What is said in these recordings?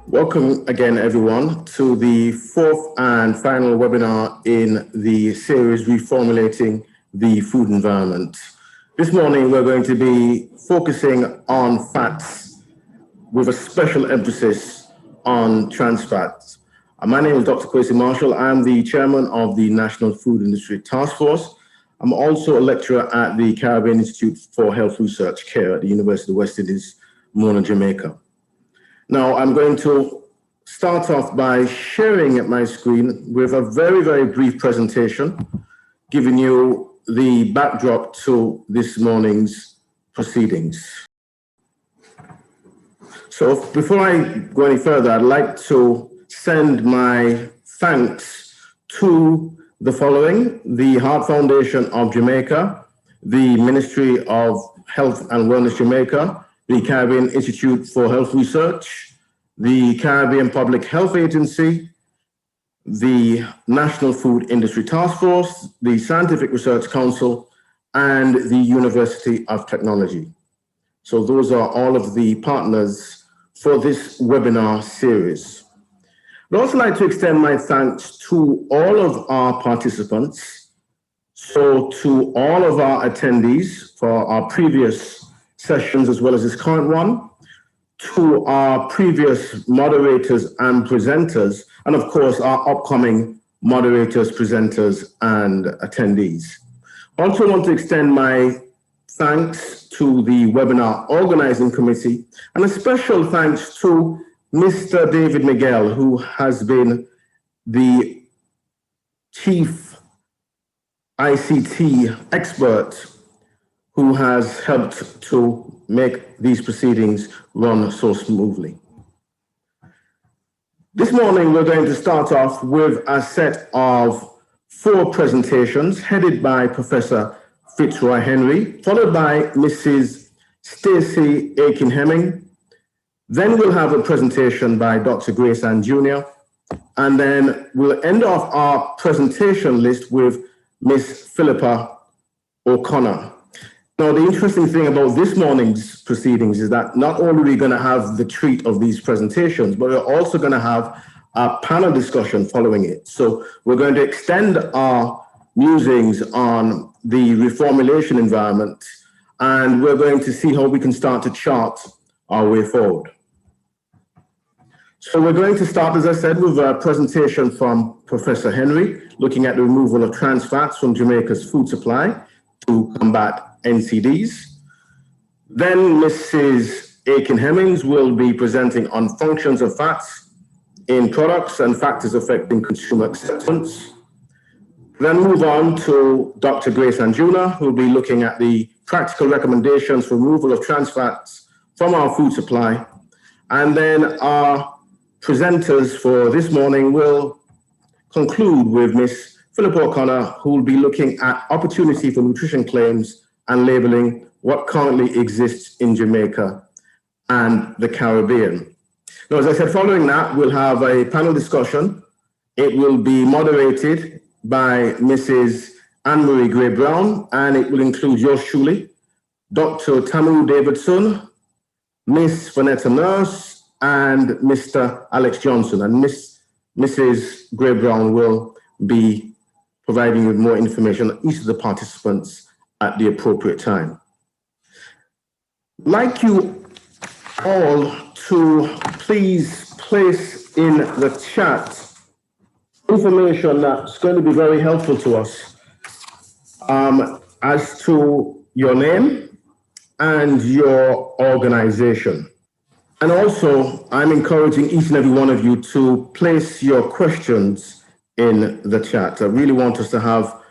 Welcome again, everyone, to the fourth and final webinar in the series Reformulating the Food Environment. This morning, we're going to be focusing on fats with a special emphasis on trans fats. My name is Dr. Kwesi Marshall. I'm the chairman of the National Food Industry Task Force. I'm also a lecturer at the Caribbean Institute for Health Research, CARE, at the University of the West Indies, Mona, Jamaica. Now, I'm going to start off by sharing my screen with a very, very brief presentation, giving you the backdrop to this morning's proceedings. So before I go any further, I'd like to send my thanks to the following: the Heart Foundation of Jamaica, the Ministry of Health and Wellness Jamaica, the Caribbean Institute for Health Research, the Caribbean Public Health Agency, the National Food Industry Task Force, the Scientific Research Council, and the University of Technology. So those are all of the partners for this webinar series. I'd also like to extend my thanks to all of our participants, so to all of our attendees for our previous sessions as well as this current one, to our previous moderators and presenters, and of course our upcoming moderators, presenters, and attendees. I also want to extend my thanks to the webinar organizing committee, and a special thanks to Mr. David Miguel, who has been the chief ICT expert who has helped to make these proceedings run so smoothly. This morning, we're going to start off with a set of 4 presentations headed by Professor Fitzroy Henry, followed by Mrs. Stacey Aiken-Hemming. Then we'll have a presentation by Dr. Grace Ann Jr. And then we'll end off our presentation list with Ms. Philippa O'Connor. Now, the interesting thing about this morning's proceedings is that not only are we going to have the treat of these presentations, but we're also going to have a panel discussion following it. So we're going to extend our musings on the reformulation environment, and we're going to see how we can start to chart our way forward. So we're going to start, as I said, with a presentation from Professor Henry, looking at the removal of trans fats from Jamaica's food supply to combat NCDs. Then Mrs. Aiken-Hemmings will be presenting on functions of fats in products and factors affecting consumer acceptance. Then move on to Dr. Grace Ann Jr., who will be looking at the practical recommendations for removal of trans fats from our food supply. And then our presenters for this morning will conclude with Ms. Philippa O'Connor, who will be looking at opportunity for nutrition claims and labeling what currently exists in Jamaica and the Caribbean. Now, as I said, following that, we'll have a panel discussion. It will be moderated by Mrs. Anne-Marie Gray-Brown, and it will include yours truly, Dr. Tamu Davidson, Miss Vanetta Nurse, and Mr. Alex Johnson. And Mrs. Gray-Brown will be providing you with more information on each of the participants at the appropriate time. I'd like you all to please place in the chat information that's going to be very helpful to us as to your name and your organization. And also, I'm encouraging each and every one of you to place your questions in the chat. I really want us to have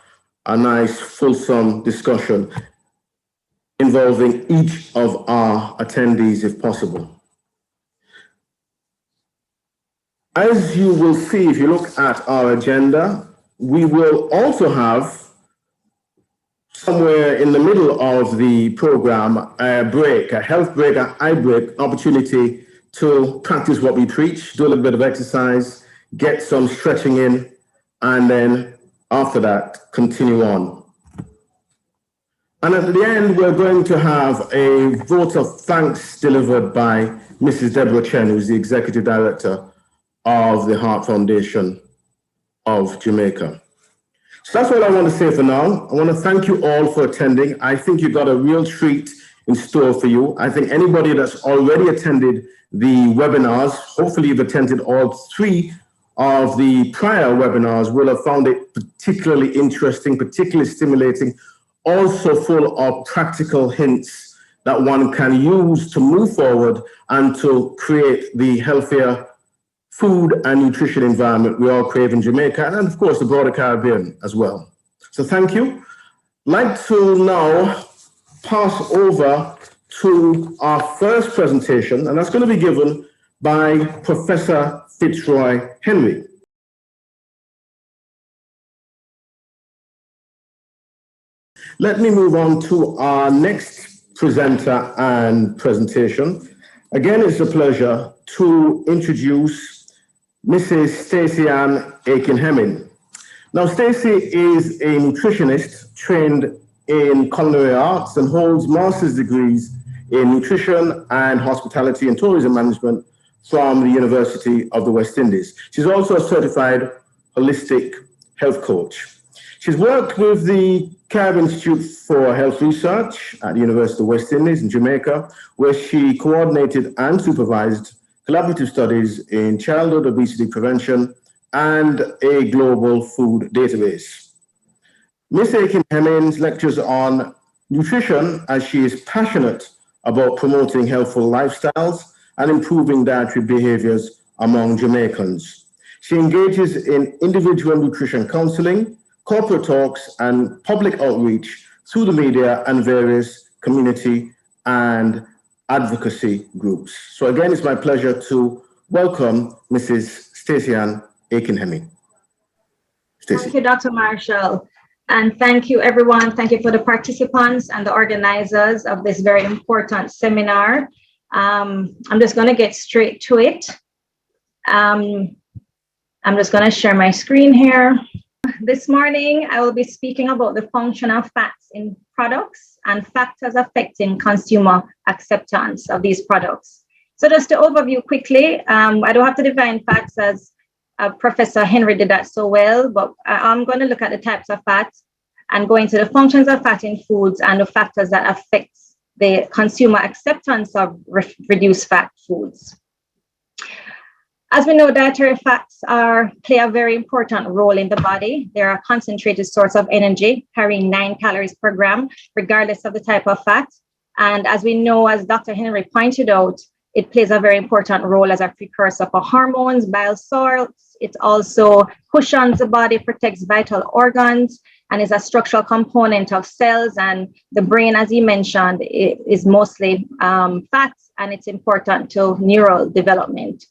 a nice, fulsome discussion involving each of our attendees, if possible. As you will see, if you look at our agenda, we will also have somewhere in the middle of the program a break, a health break, an eye break, opportunity to practice what we preach, do a little bit of exercise, get some stretching in, and then after that, continue on. And at the end, we're going to have a vote of thanks delivered by Mrs. Deborah Chen, who's the Executive Director of the Heart Foundation of Jamaica. So that's all I want to say for now. I want to thank you all for attending. I think you got a real treat in store for you. I think anybody that's already attended the webinars, hopefully you've attended all 3 of the prior webinars, will have found it particularly interesting, particularly stimulating, also full of practical hints that one can use to move forward and to create the healthier food and nutrition environment we all crave in Jamaica, and of course the broader Caribbean as well. So thank you. I'd like to now pass over to our first presentation, and that's going to be given by Professor Fitzroy Henry. Let me move on to our next presenter and presentation. Again, it's a pleasure to introduce Mrs. Stacey Ann Aiken-Hemming. Now, Stacey is a nutritionist trained in culinary arts and holds master's degrees in nutrition and hospitality and tourism management from the University of the West Indies. She's also a certified holistic health coach. She's worked with the Carib Institute for Health Research at the University of the West Indies in Jamaica, where she coordinated and supervised collaborative studies in childhood obesity prevention and a global food database. Ms. Aiken-Hemming lectures on nutrition as she is passionate about promoting healthful lifestyles and improving dietary behaviors among Jamaicans. She engages in individual nutrition counseling, corporate talks, and public outreach through the media and various community and advocacy groups. So again, it's my pleasure to welcome Mrs. Stacey Ann Aiken-Hemming. Thank you, Dr. Marshall. And thank you, everyone. Thank you for the participants and the organizers of this very important seminar. I'm just going to get straight to it. I'm just going to share my screen here. This morning, I will be speaking about the function of fats in products and factors affecting consumer acceptance of these products. So just to overview quickly, I don't have to define fats as Professor Henry did that so well, but I'm going to look at the types of fats and go into the functions of fat in foods and the factors that affect the consumer acceptance of reduced fat foods. As we know, dietary fats play a very important role in the body. They are a concentrated source of energy, carrying 9 calories per gram, regardless of the type of fat. And as we know, as Dr. Henry pointed out, it plays a very important role as a precursor for hormones, bile salts. It also cushions the body, protects vital organs, and is a structural component of cells. And the brain, as he mentioned, is mostly fats, and it's important to neural development.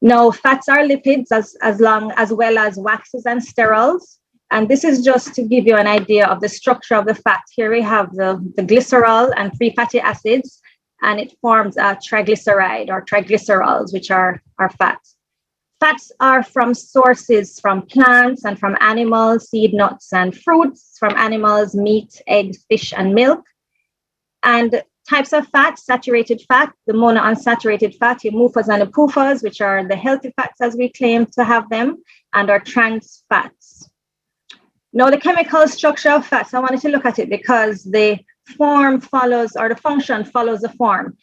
Now, fats are lipids as well as waxes and sterols. And this is just to give you an idea of the structure of the fat. Here we have the glycerol and free fatty acids, and it forms a triglyceride or triglycerols, which are fats. Fats are from sources from plants and from animals, seed, nuts, and fruits, from animals, meat, eggs, fish, and milk. And types of fat: saturated fat, the monounsaturated fat, your MUFAs and the PUFAs, which are the healthy fats as we claim to have them, and our trans fats. Now, the chemical structure of fats, I wanted to look at it because the form follows, or the function follows the form.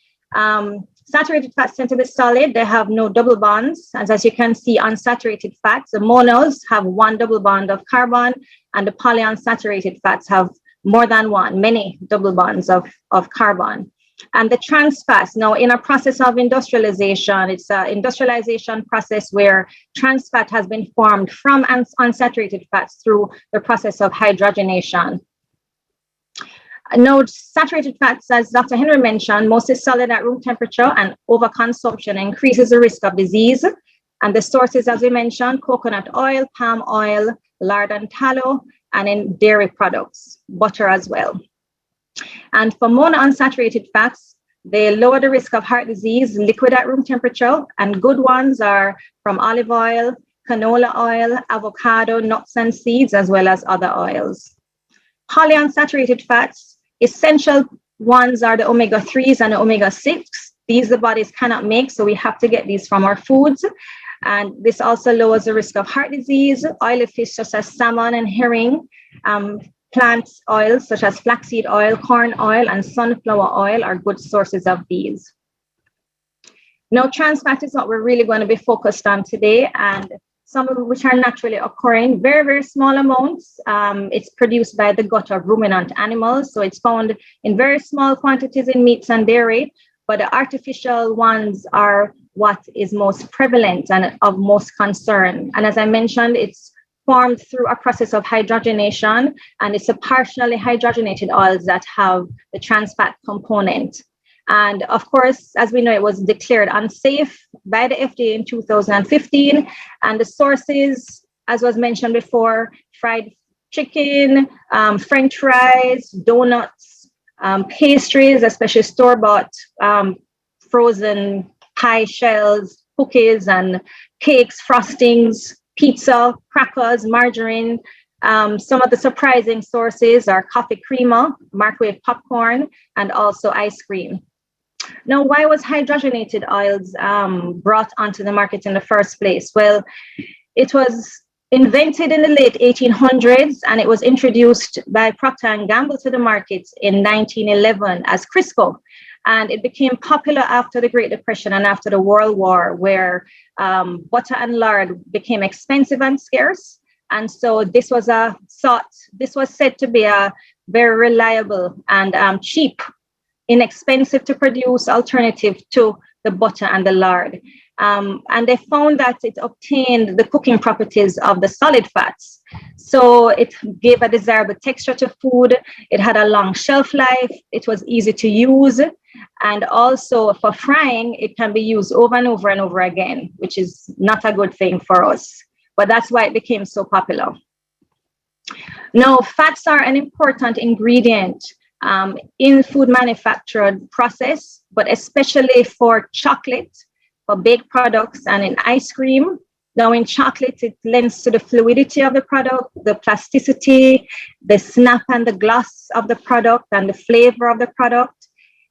Saturated fats tend to be solid. They have no double bonds. And as you can see, unsaturated fats, the monos have 1 double bond of carbon, and the polyunsaturated fats have more than one, many double bonds of carbon. And the trans fats, now in a process of industrialization, it's an industrialization process where trans fat has been formed from unsaturated fats through the process of hydrogenation. Now, saturated fats, as Dr. Henry mentioned, mostly solid at room temperature, and overconsumption increases the risk of disease. And the sources, as we mentioned, coconut oil, palm oil, lard and tallow, and in dairy products, butter as well. And for monounsaturated fats, they lower the risk of heart disease, liquid at room temperature, and good ones are from olive oil, canola oil, avocado, nuts and seeds, as well as other oils. Polyunsaturated fats, essential ones are the omega-3s and the omega-6. These the bodies cannot make, so we have to get these from our foods. And this also lowers the risk of heart disease. Oily fish such as salmon and herring, plant oils such as flaxseed oil, corn oil, and sunflower oil are good sources of these. Now, trans fat is what we're really going to be focused on today, and some of which are naturally occurring, very, very small amounts. It's produced by the gut of ruminant animals, so it's found in very small quantities in meats and dairy, but the artificial ones are what is most prevalent and of most concern. And as I mentioned, it's formed through a process of hydrogenation, and it's a partially hydrogenated oils that have the trans fat component. And of course, as we know, it was declared unsafe by the FDA in 2015. And the sources, as was mentioned before, fried chicken, French fries, donuts, pastries, especially store-bought frozen pie shells, cookies and cakes, frostings, pizza, crackers, margarine. Some of the surprising sources are coffee creamer, microwave popcorn, and also ice cream. Now, why was hydrogenated oils brought onto the market in the first place? Well, it was invented in the late 1800s, and it was introduced by Procter & Gamble to the market in 1911 as Crisco. And it became popular after the Great Depression and after the World War, where butter and lard became expensive and scarce. And so this was said to be a very reliable and cheap, inexpensive to produce alternative to the butter and the lard. And they found that it obtained the cooking properties of the solid fats. So it gave a desirable texture to food. It had a long shelf life. It was easy to use. And also for frying, it can be used over and over and over again, which is not a good thing for us. But that's why it became so popular. Now, fats are an important ingredient in food manufactured process, but especially for chocolate, for baked products, and in ice cream. Now, in chocolate, it lends to the fluidity of the product, the plasticity, the snap and the gloss of the product, and the flavor of the product.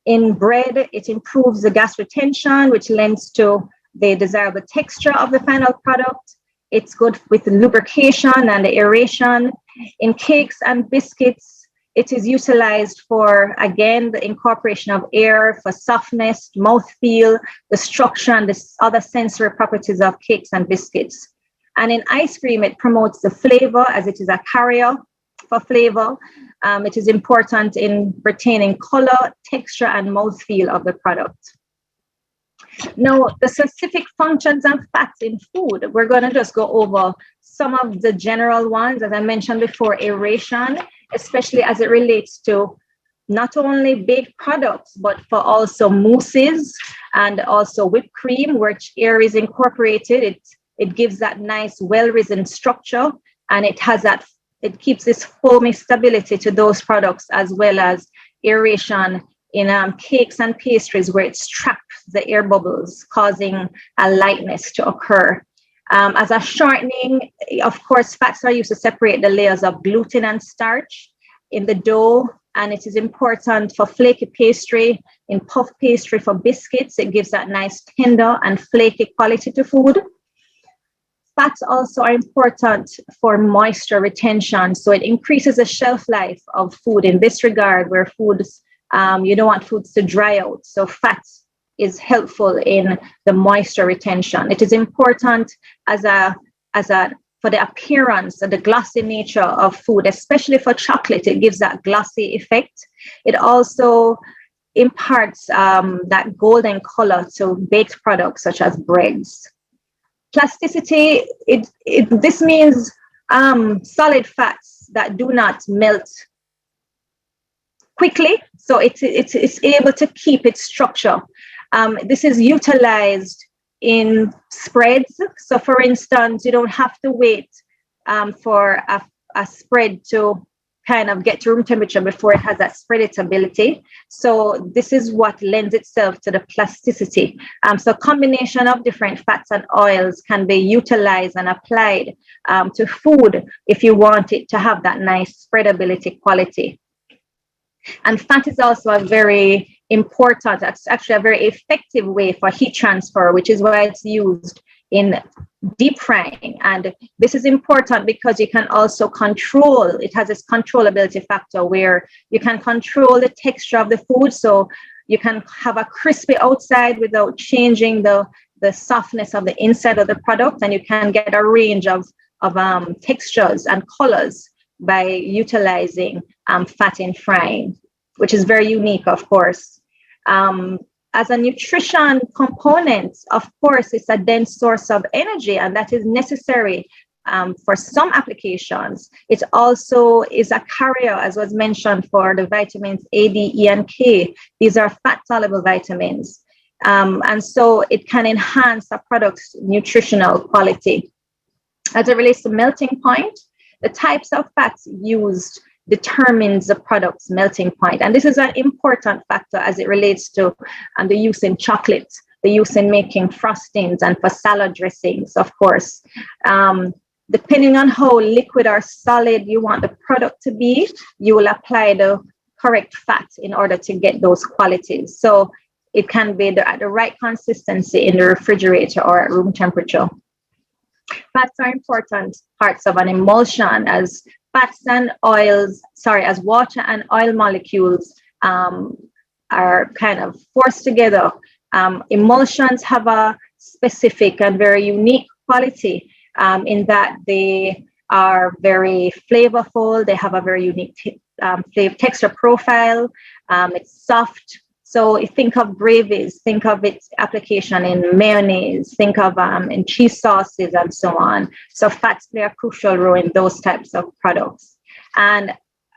In bread, it improves the gas retention, which lends to the desirable texture of the final product. It's good with the lubrication and the aeration. In cakes and biscuits, it is utilized for, again, the incorporation of air for softness, mouthfeel, the structure, and the other sensory properties of cakes and biscuits. And in ice cream, it promotes the flavor as it is a carrier for flavor. It is important in retaining color, texture, and mouthfeel of the product. Now, the specific functions of fats in food, we're going to just go over some of the general ones, as I mentioned before, aeration, especially as it relates to not only baked products, but for also mousses and also whipped cream, which air is incorporated. It gives that nice, well-risen structure, and it keeps this foamy stability to those products, as well as aeration in cakes and pastries, where it traps the air bubbles, causing a lightness to occur. As a shortening, of course, fats are used to separate the layers of gluten and starch in the dough, and it is important for flaky pastry, in puff pastry for biscuits. It gives that nice tender and flaky quality to food. Fats also are important for moisture retention, so it increases the shelf life of food in this regard, where foods, you don't want foods to dry out, so fats is helpful in the moisture retention. It is important for the appearance and the glossy nature of food, especially for chocolate. It gives that glossy effect. It also imparts that golden color to baked products such as breads. Plasticity, this means solid fats that do not melt quickly, so it's able to keep its structure. This is utilized in spreads. So for instance, you don't have to wait for a spread to kind of get to room temperature before it has that spreadability. So this is what lends itself to the plasticity. So combination of different fats and oils can be utilized and applied to food if you want it to have that nice spreadability quality. And fat is also a very important, it's actually a very effective way for heat transfer, which is why it's used in deep frying. And this is important because you can also control, it has this controllability factor where you can control the texture of the food. So you can have a crispy outside without changing the softness of the inside of the product. And you can get a range of textures and colors by utilizing fat in frying, which is very unique, of course. As a nutrition component, of course, it's a dense source of energy, and that is necessary for some applications. It also is a carrier, as was mentioned, for the vitamins A, D, E, and K. These are fat-soluble vitamins. And so it can enhance a product's nutritional quality. As it relates to melting point, the types of fats used determines the product's melting point. And this is an important factor as it relates to the use in chocolate, the use in making frostings and for salad dressings, of course. Depending on how liquid or solid you want the product to be, you will apply the correct fat in order to get those qualities. So it can be at the right consistency in the refrigerator or at room temperature. Fats are important parts of an emulsion, as fats and oils, as water and oil molecules are kind of forced together. Emulsions have a specific and very unique quality in that they are very flavorful. They have a very unique texture profile. It's soft. So if think of gravies, think of its application in mayonnaise, think of in cheese sauces and so on. So fats play a crucial role in those types of products. And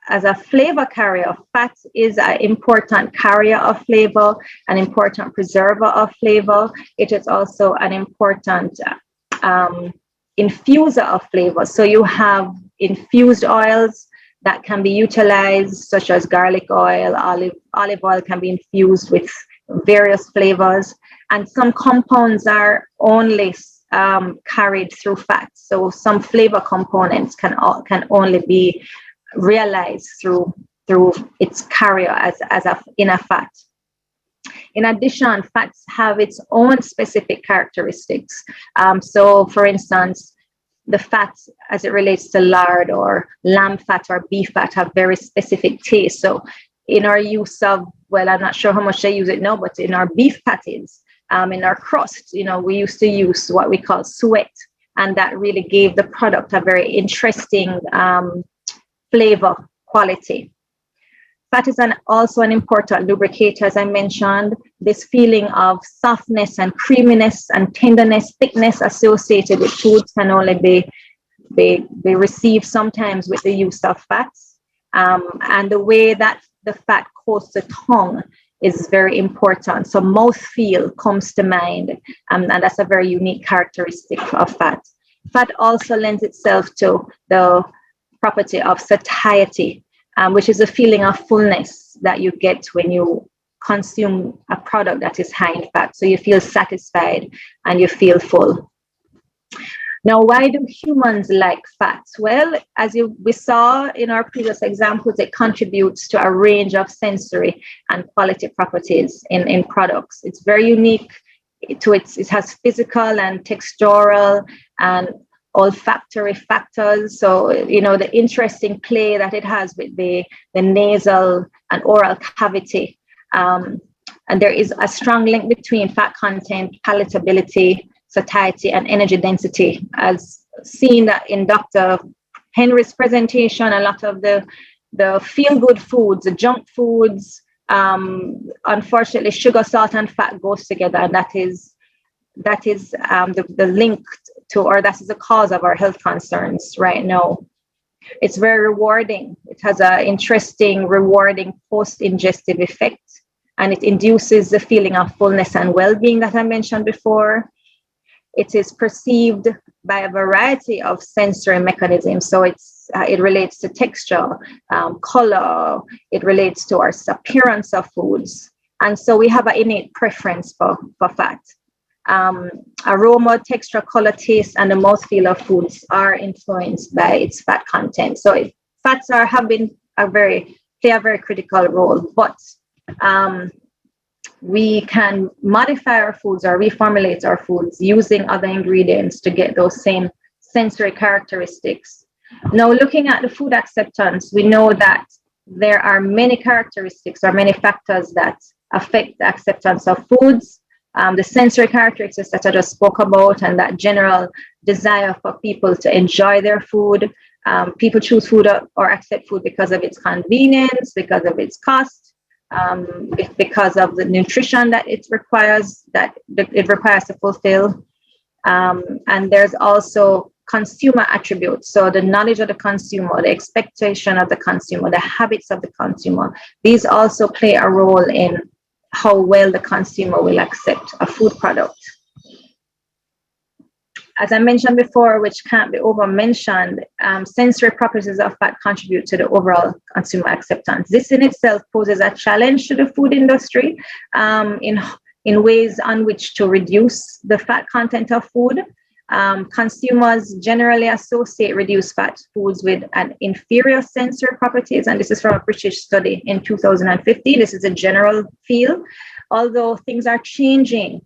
as a flavor carrier, fat is an important carrier of flavor, an important preserver of flavor. It is also an important infuser of flavor. So you have infused oils that can be utilized, such as garlic oil, olive oil can be infused with various flavors. And some compounds are only carried through fats. So some flavor components can only be realized through its carrier in a fat. In addition, fats have its own specific characteristics. So for instance, the fats as it relates to lard or lamb fat or beef fat have very specific taste. So in our use of, well, I'm not sure how much they use it now, but in our beef patties, in our crust, we used to use what we call sweat, and that really gave the product a very interesting flavor quality. Fat is also an important lubricator, as I mentioned. This feeling of softness and creaminess and tenderness, thickness associated with foods can only be received sometimes with the use of fats. And the way that the fat coats the tongue is very important. So mouthfeel comes to mind, and that's a very unique characteristic of fat. Fat also lends itself to the property of satiety, which is a feeling of fullness that you get when you consume a product that is high in fat. So you feel satisfied and you feel full. Now, why do humans like fats? Well, as we saw in our previous examples, it contributes to a range of sensory and quality properties in products. It's very unique to it has physical and textural and olfactory factors. So, the interesting play that it has with the nasal and oral cavity. And there is a strong link between fat content, palatability, satiety, and energy density, as seen in Dr. Henry's presentation. A lot of the feel-good foods, the junk foods, unfortunately, sugar, salt, and fat goes together, and that is the link to, or that is the cause of our health concerns right now. It's very rewarding. It has an interesting, rewarding post-ingestive effect, and it induces the feeling of fullness and well-being that I mentioned before. it is perceived by a variety of sensory mechanisms. So it relates to texture, color, it relates to our appearance of foods. And so we have an innate preference for fat. Aroma, texture, color, taste, and the mouthfeel of foods are influenced by its fat content. So fats play a very critical role, but we can modify our foods or reformulate our foods using other ingredients to get those same sensory characteristics. Now, looking at the food acceptance, we know that there are many characteristics or many factors that affect the acceptance of foods. The sensory characteristics that I just spoke about, and that general desire for people to enjoy their food. People choose food or accept food because of its convenience, because of its cost, because of the nutrition that it requires to fulfill. And there's also consumer attributes. So the knowledge of the consumer, the expectation of the consumer, the habits of the consumer, these also play a role in how well the consumer will accept a food product. As I mentioned before, which can't be over-mentioned, sensory properties of fat contribute to the overall consumer acceptance. This in itself poses a challenge to the food industry in ways on which to reduce the fat content of food. Consumers generally associate reduced fat foods with an inferior sensory properties, and this is from a British study in 2050. This is a general feel, although things are changing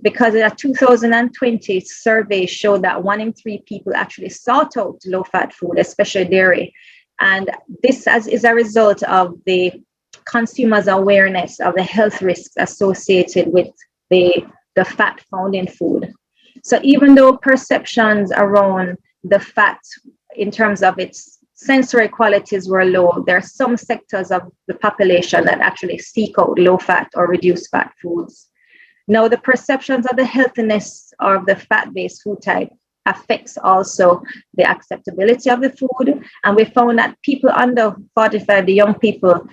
because a 2020 survey showed that 1 in 3 people actually sought out low-fat food, especially dairy, and this is a result of the consumers' awareness of the health risks associated with the fat found in food. So even though perceptions around the fat in terms of its sensory qualities were low, there are some sectors of the population that actually seek out low fat or reduced fat foods. Now, the perceptions of the healthiness of the fat-based food type affects also the acceptability of the food. And we found that people under 45, the young people,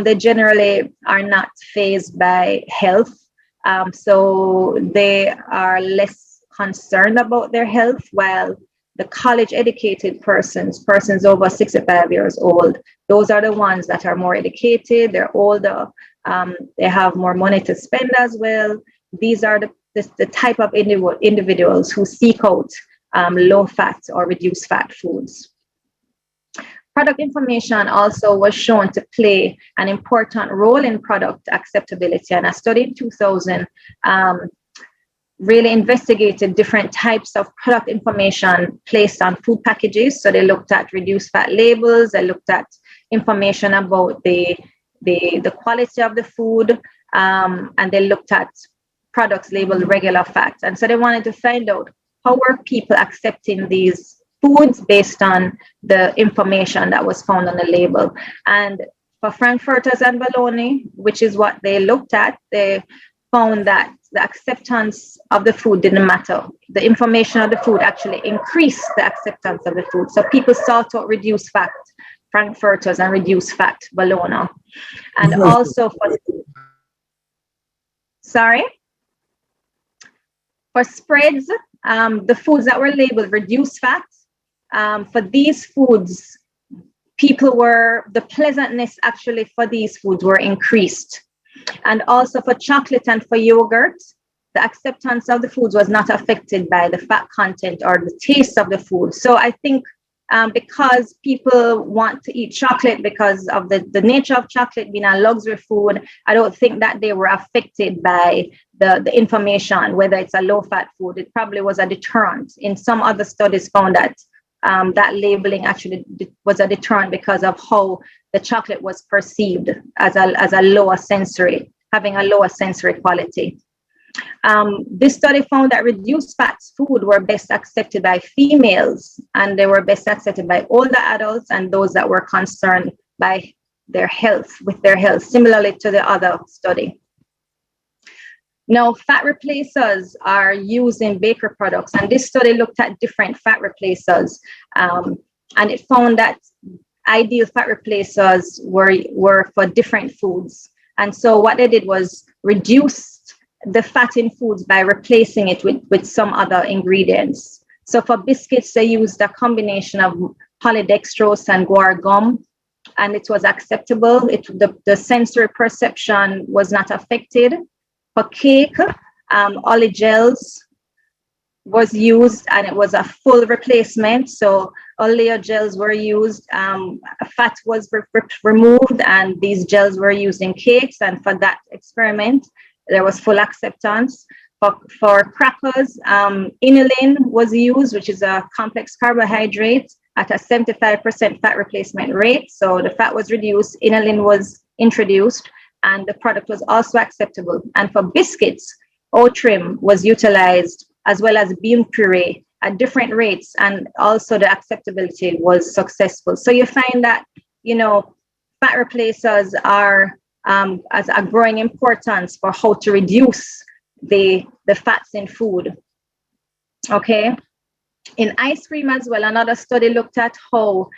they generally are not fazed by health. So they are less concerned about their health, while the college-educated persons over 65 years old, those are the ones that are more educated, they're older, they have more money to spend as well. These are the type of individuals who seek out low-fat or reduced-fat foods. Product information also was shown to play an important role in product acceptability, and a study in 2000 really investigated different types of product information placed on food packages. So they looked at reduced fat labels, they looked at information about the quality of the food, and they looked at products labeled regular fat. And so they wanted to find out how were people accepting these foods based on the information that was found on the label. And for frankfurters and bologna, which is what they looked at, they found that the acceptance of the food didn't matter. The information of the food actually increased the acceptance of the food. So people sought out reduced fat frankfurters and reduced fat bologna. And also for spreads, the foods that were labeled reduced fat, for these foods, the pleasantness actually for these foods were increased. And also for chocolate and for yogurt, the acceptance of the foods was not affected by the fat content or the taste of the food. So I think because people want to eat chocolate because of the nature of chocolate being a luxury food, I don't think that they were affected by the information, whether it's a low-fat food. It probably was a deterrent. In some other studies found that that labeling actually was a deterrent because of how the chocolate was perceived as a lower sensory, having a lower sensory quality. This study found that reduced fat food were best accepted by females, and they were best accepted by older adults and those that were concerned by their health, similarly to the other study. Now, fat replacers are used in bakery products, and this study looked at different fat replacers, and it found that ideal fat replacers were for different foods. And so what they did was reduce the fat in foods by replacing it with some other ingredients. So for biscuits, they used a combination of polydextrose and guar gum, and it was acceptable. The sensory perception was not affected. For cake, oligels was used, and it was a full replacement. So oleogels were used, fat was removed, and these gels were used in cakes. And for that experiment, there was full acceptance. For crackers, inulin was used, which is a complex carbohydrate at a 75% fat replacement rate. So the fat was reduced, inulin was introduced, and the product was also acceptable. And for biscuits, oat trim was utilized, as well as bean puree at different rates, and also the acceptability was successful. So you find that, fat replacers are as a growing importance for how to reduce the fats in food. Okay. In ice cream as well, another study looked at how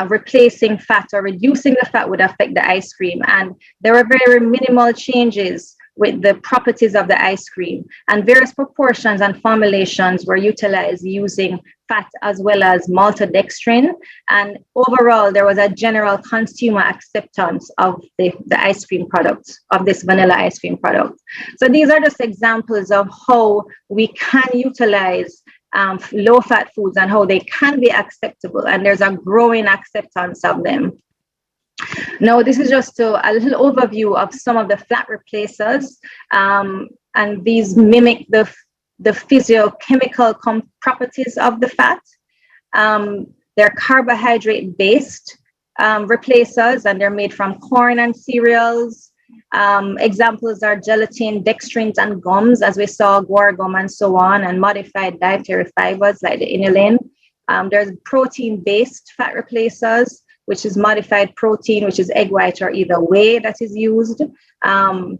replacing fat or reducing the fat would affect the ice cream. And there were very minimal changes with the properties of the ice cream, and various proportions and formulations were utilized using fat as well as maltodextrin. And overall, there was a general consumer acceptance of the ice cream product, of this vanilla ice cream product. So these are just examples of how we can utilize low-fat foods and how they can be acceptable, and there's a growing acceptance of them. Now, this is just a little overview of some of the fat replacers, and these mimic the physiochemical properties of the fat. They're carbohydrate-based replacers, and they're made from corn and cereals. Examples are gelatin, dextrins, and gums, as we saw, guar gum and so on, and modified dietary fibers like the inulin. There's protein-based fat replacers, which is modified protein, which is egg white or either whey that is used. And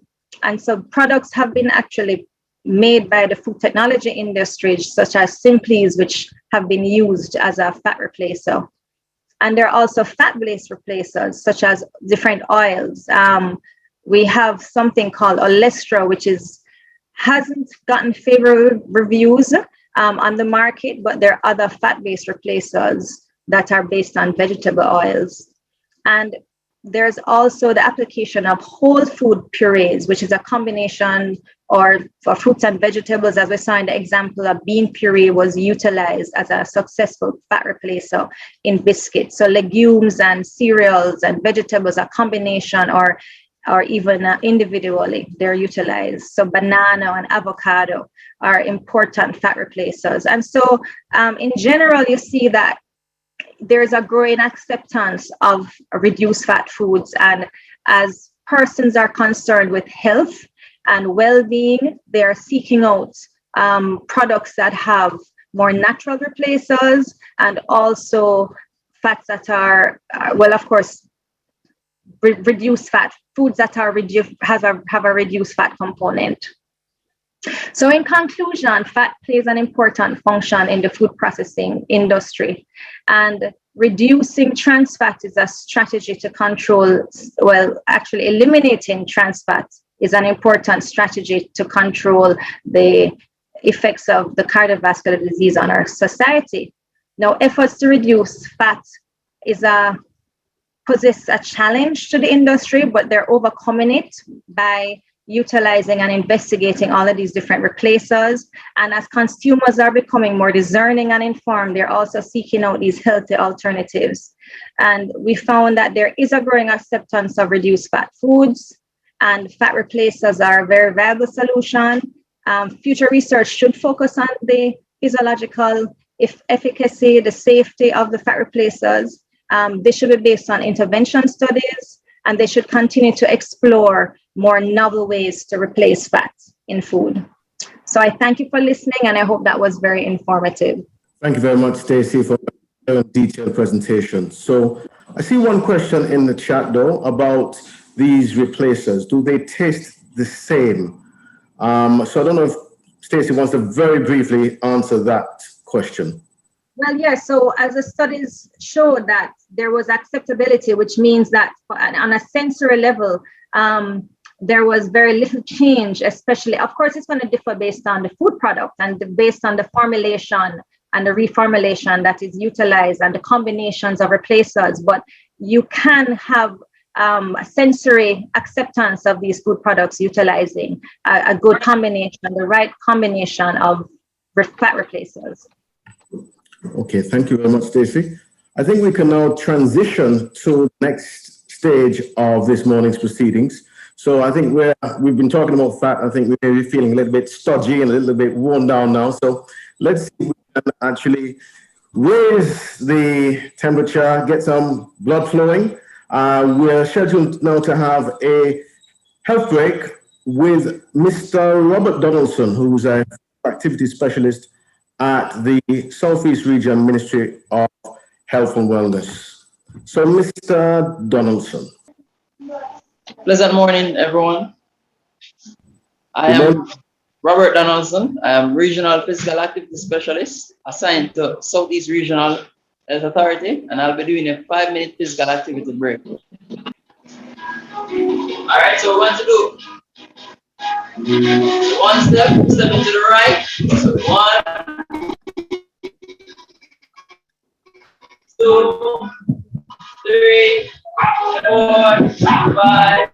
so products have been actually made by the food technology industry, such as Simply's, which have been used as a fat replacer. And there are also fat-based replacers, such as different oils. We have something called alistair, which hasn't gotten favorable reviews on the market, but there are other fat-based replacers that are based on vegetable oils. And there's also the application of whole food purees, which is a combination, or for fruits and vegetables, as we saw in the example, of bean puree was utilized as a successful fat replacer in biscuits. So legumes and cereals and vegetables, a combination, or even individually, they're utilized. So banana and avocado are important fat replacers. And so in general, you see that there's a growing acceptance of reduced fat foods. And as persons are concerned with health and well-being, they are seeking out products that have more natural replacers, and also fats that are, well, of course, reduced fat, foods that are have a reduced fat component. So in conclusion, fat plays an important function in the food processing industry, and reducing trans fat is a strategy to control, well, actually eliminating trans fat is an important strategy to control the effects of the cardiovascular disease on our society. Now, efforts to reduce fat poses a challenge to the industry, but they're overcoming it by utilizing and investigating all of these different replacers. And as consumers are becoming more discerning and informed, they're also seeking out these healthy alternatives. And we found that there is a growing acceptance of reduced fat foods, and fat replacers are a very viable solution. Future research should focus on the physiological efficacy, the safety of the fat replacers. They should be based on intervention studies, and they should continue to explore more novel ways to replace fat in food. So I thank you for listening, and I hope that was very informative. Thank you very much, Stacey, for a detailed presentation. So I see one question in the chat, though, about these replacers. Do they taste the same? So I don't know if Stacey wants to very briefly answer that question. Well, yeah, so as the studies showed that there was acceptability, which means that on a sensory level, there was very little change, especially, of course, it's going to differ based on the food product and based on the formulation and the reformulation that is utilized and the combinations of replacers. But you can have a sensory acceptance of these food products utilizing a good combination, the right combination of fat replacers. Okay, thank you very much, Stacey. I think we can now transition to the next stage of this morning's proceedings. So I think we've been talking about fat. I think we may be feeling a little bit stodgy and a little bit worn down now. So let's see if we can actually raise the temperature, get some blood flowing. We're scheduled now to have a health break with Mr. Robert Donaldson, who's an activity specialist at the Southeast Region Ministry of Health and Wellness. So, Mr. Donaldson. Pleasant morning, everyone. I am Robert Donaldson. I am Regional Physical Activity Specialist assigned to Southeast Regional Health Authority, and I'll be doing a 5-minute physical activity break. All right, so we want to do one step into the right. So 1, 2, 3, 4, 5,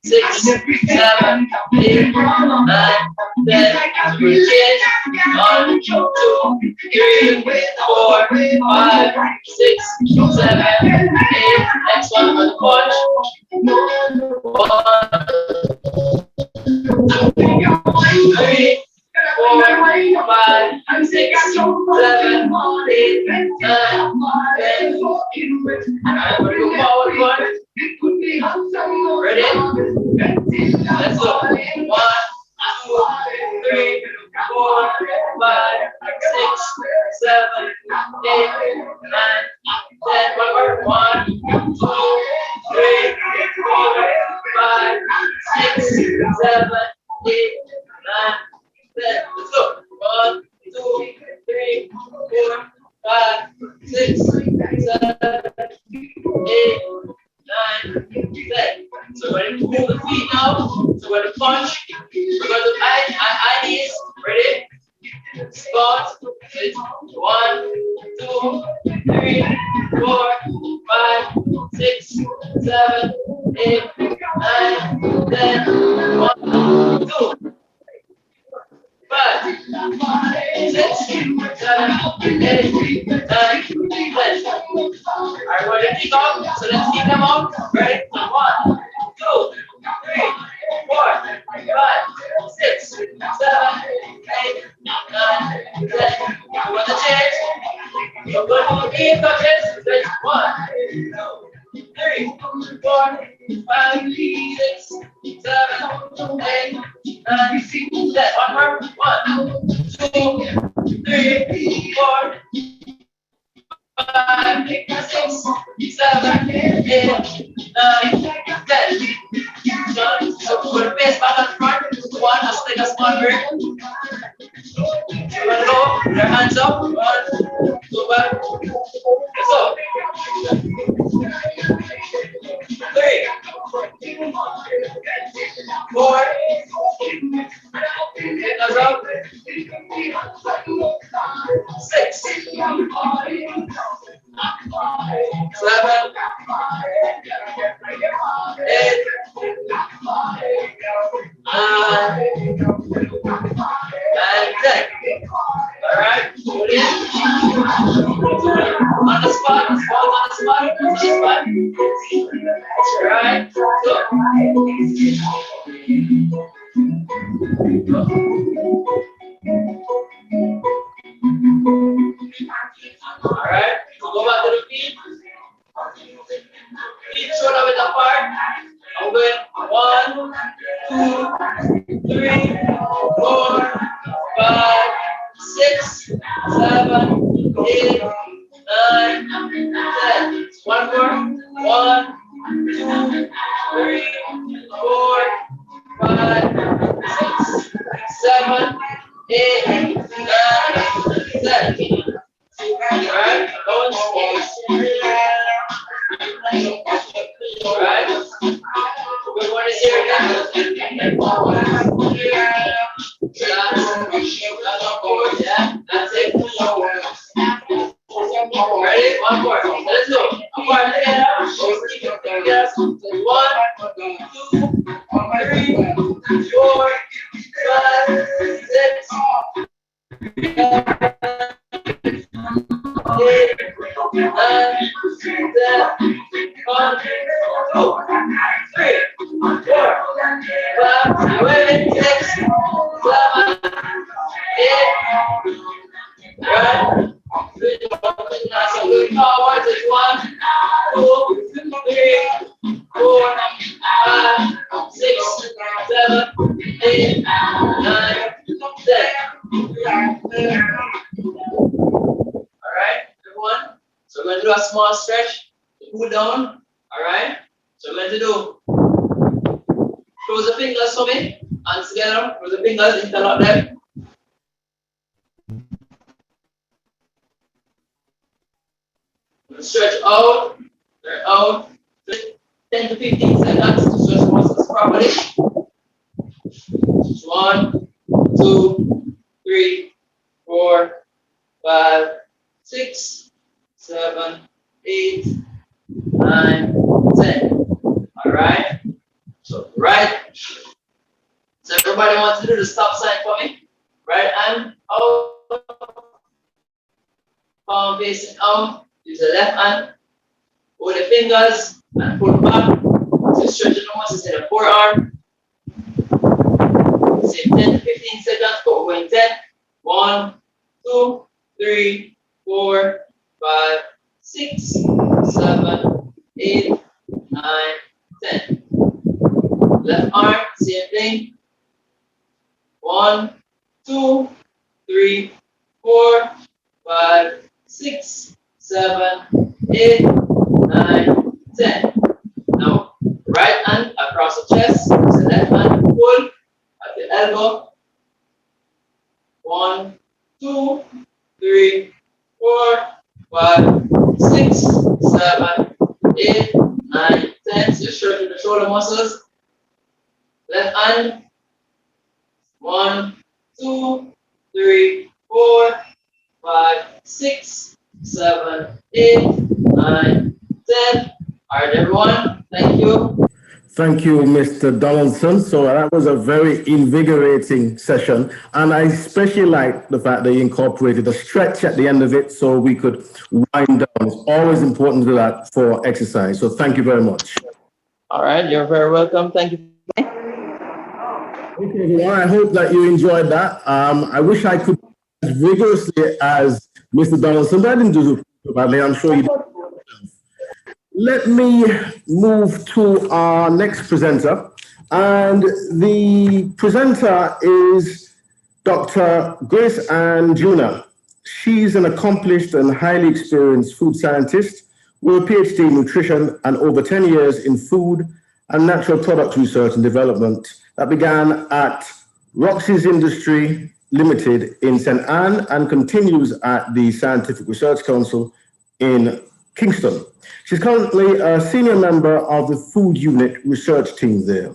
6, 7, 8, 9, 10. 1, 2, 3, 4, 5, 6, 7, 8. Next one on the punch. 1, 2, 3, 4, 5, 6, 7, 8, 9, 10. Alright, we're going forward one. Ready? Let's go. 1, 2, 3, 4, 5, 6, 7, 8, 9, 10. One more. 1, 2, 3, 4, 5, 6, 7, 8, 9, 10. Let's go. 1, 2, 3, 4, 5, 6, 7, 8, 9, 10. So we're going to move the feet now. So we're going to punch. We're going to eye knees. Ready? Spot. 1, 2, 3, 4, 5, 6, 7, 8, 9, 10. 1, 2. 5, 6, 7, 8, 9, 10. Alright, we're gonna kick off. So let's kick them off. Ready? 1, 2, 3, 4, 5, 6, 7, 8, 9, 10. You want the change? So we're going to keep touches. Ready? 1, 2, 3, 4, 5, 6, 7, 8, 9, 10. One more. 1, 2, 3, 4, 5, 6, 7, 8, 9, 10. So put the face back on front. 1, let's take a small break. We're gonna go. Put our hands up. 1, 2, back. Let's go. 3, 4. Take us up. 6, 7, 8, 9, and 10. All right, put it on the spot. On the spot. All right, go. All right, so go back to the feet. Feet shoulder width apart. I'm going 1, 2, 3, 4, 5, 6, 7, 8, 9, 10. One more. 1, 2, 3, 4, 5, 6, 7, 8, 9, 10. Alright, go and Yeah, that's it. Ready? One more. Let's go. Apart together. Yes. 1, 2, 3, 4, 5, 6, 8, 9, 10, 1, 2, 3, 4, 5, 6, 7, 8, right? So we forward is 1, 2, 3, 4, 5, 6, 7, 8, 9, 10. All right, everyone. So we're going to do a small stretch to cool down. All right. So we're going to do close the fingers for me. Hands together. Close the fingers. Interlock them. Stretch out, 10 to 15 seconds to stretch muscles properly. 1, 2, 3, 4, 5, 6, 7, 8, 9, 10. All right. So right. So everybody wants to do the stop sign for me. Right hand out, palm facing out. Use the left hand, hold the fingers and pull back. So stretching the muscles in the forearm. Same 10 to 15 seconds, but we're going 10. 1, 2, 3, 4, 5, 6, 7, 8, 9, 10. Left arm, same thing. 1, 2, 3, 4, 5, 6, 7, 8, 9, 10. Now, right hand across the chest, use the left hand, pull at the elbow. 1, 2, 3, 4, 5, 6, 7, 8, 9, 10. So you're stretching the shoulder muscles. Left hand. 1, 2, 3, 4, 5, 6, 7, 8, 9, 10. All right, everyone. Thank you. Thank you, Mr. Donaldson. So that was a very invigorating session. And I especially like the fact that you incorporated a stretch at the end of it so we could wind down. It's always important to do that for exercise. So thank you very much. All right, you're very welcome. Thank you. Okay, everyone, I hope that you enjoyed that. I wish I could as vigorously as Mr. Donaldson, but I didn't do so badly. I'm sure you did. Let me move to our next presenter. And the presenter is Dr. Grace Ann Juna. She's an accomplished and highly experienced food scientist with a PhD in nutrition and over 10 years in food and natural product research and development that began at Roxy's Industry Limited in St. Anne and continues at the Scientific Research Council in Kingston. She's currently a senior member of the food unit research team there.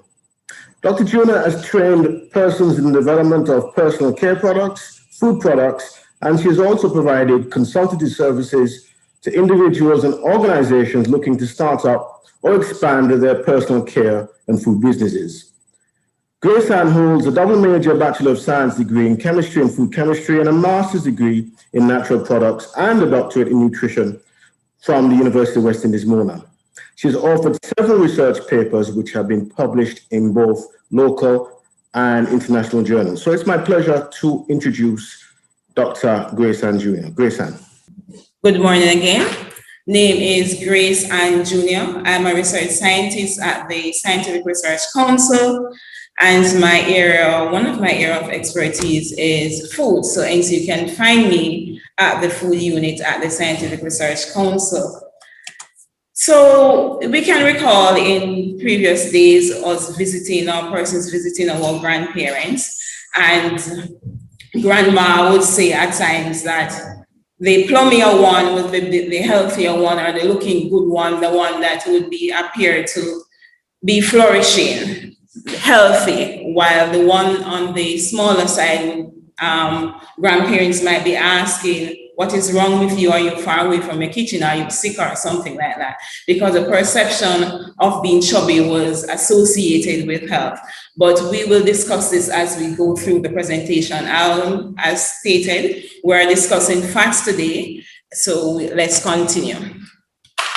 Dr. Juna has trained persons in the development of personal care products, food products, and she has also provided consultative services to individuals and organizations looking to start up or expand their personal care and food businesses. Grace Ann holds a double major Bachelor of Science degree in Chemistry and Food Chemistry and a Master's degree in Natural Products and a doctorate in Nutrition from the University of West Indies, Mona. She has authored several research papers which have been published in both local and international journals. So it's my pleasure to introduce Dr. Grace Ann Jr. Grace Ann. Good morning again. Name is Grace Ann Jr. I'm a research scientist at the Scientific Research Council, and one of my area of expertise is food. So you can find me at the food unit at the Scientific Research Council. So we can recall in previous days us visiting our grandparents, and grandma would say at times that the plummier one was the healthier one, or the looking good one, the one that would appear to be flourishing, healthy, while the one on the smaller side would Grandparents might be asking, what is wrong with you? Are you far away from your kitchen? Are you sick or something like that? Because the perception of being chubby was associated with health. But we will discuss this as we go through the presentation. As stated, we're discussing fats today. So let's continue.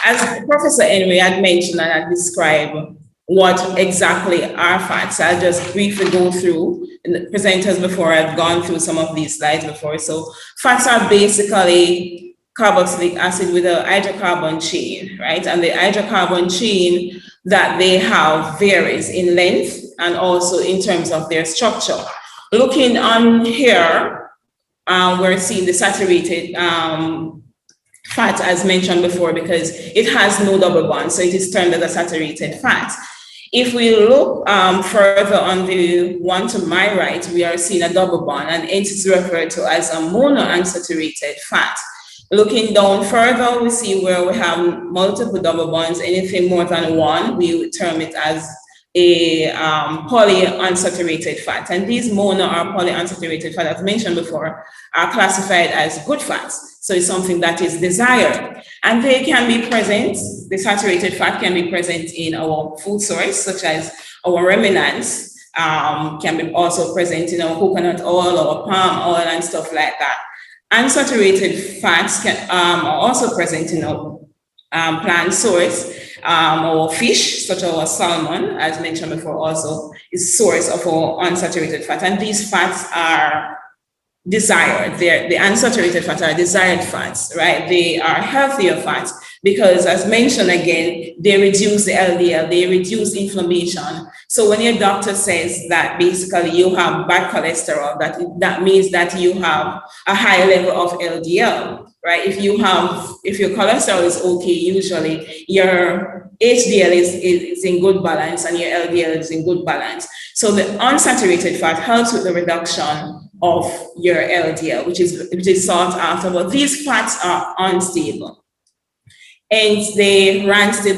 As Professor Henry had mentioned and had described what exactly are fats, I'll just briefly go through. And the presenters before I've gone through some of these slides before. So fats are basically carboxylic acid with a hydrocarbon chain, right? And the hydrocarbon chain that they have varies in length and also in terms of their structure. Looking on here, we're seeing the saturated fat as mentioned before because it has no double bond, so it is termed as a saturated fat. If we look further on the one to my right, we are seeing a double bond, and it is referred to as a monounsaturated fat. Looking down further, we see where we have multiple double bonds. Anything more than one, we would term it as a polyunsaturated fat. And these mono or polyunsaturated fat, as mentioned before, are classified as good fats. So it's something that is desired. And they can be present, the saturated fat can be present in our food source, such as our remnants, can be also present in our coconut oil or palm oil and stuff like that. Unsaturated fats are also present in our plant source, or fish, such as salmon, as mentioned before, also is source of our unsaturated fat. And these fats are desired. The unsaturated fats are desired fats, right? They are healthier fats because, as mentioned again, they reduce the LDL, they reduce inflammation. So when your doctor says that basically you have bad cholesterol, that means that you have a high level of LDL, right? If your cholesterol is okay, usually your HDL is in good balance and your LDL is in good balance. So the unsaturated fat helps with the reduction of your LDL, which is sought after. But these fats are unstable and they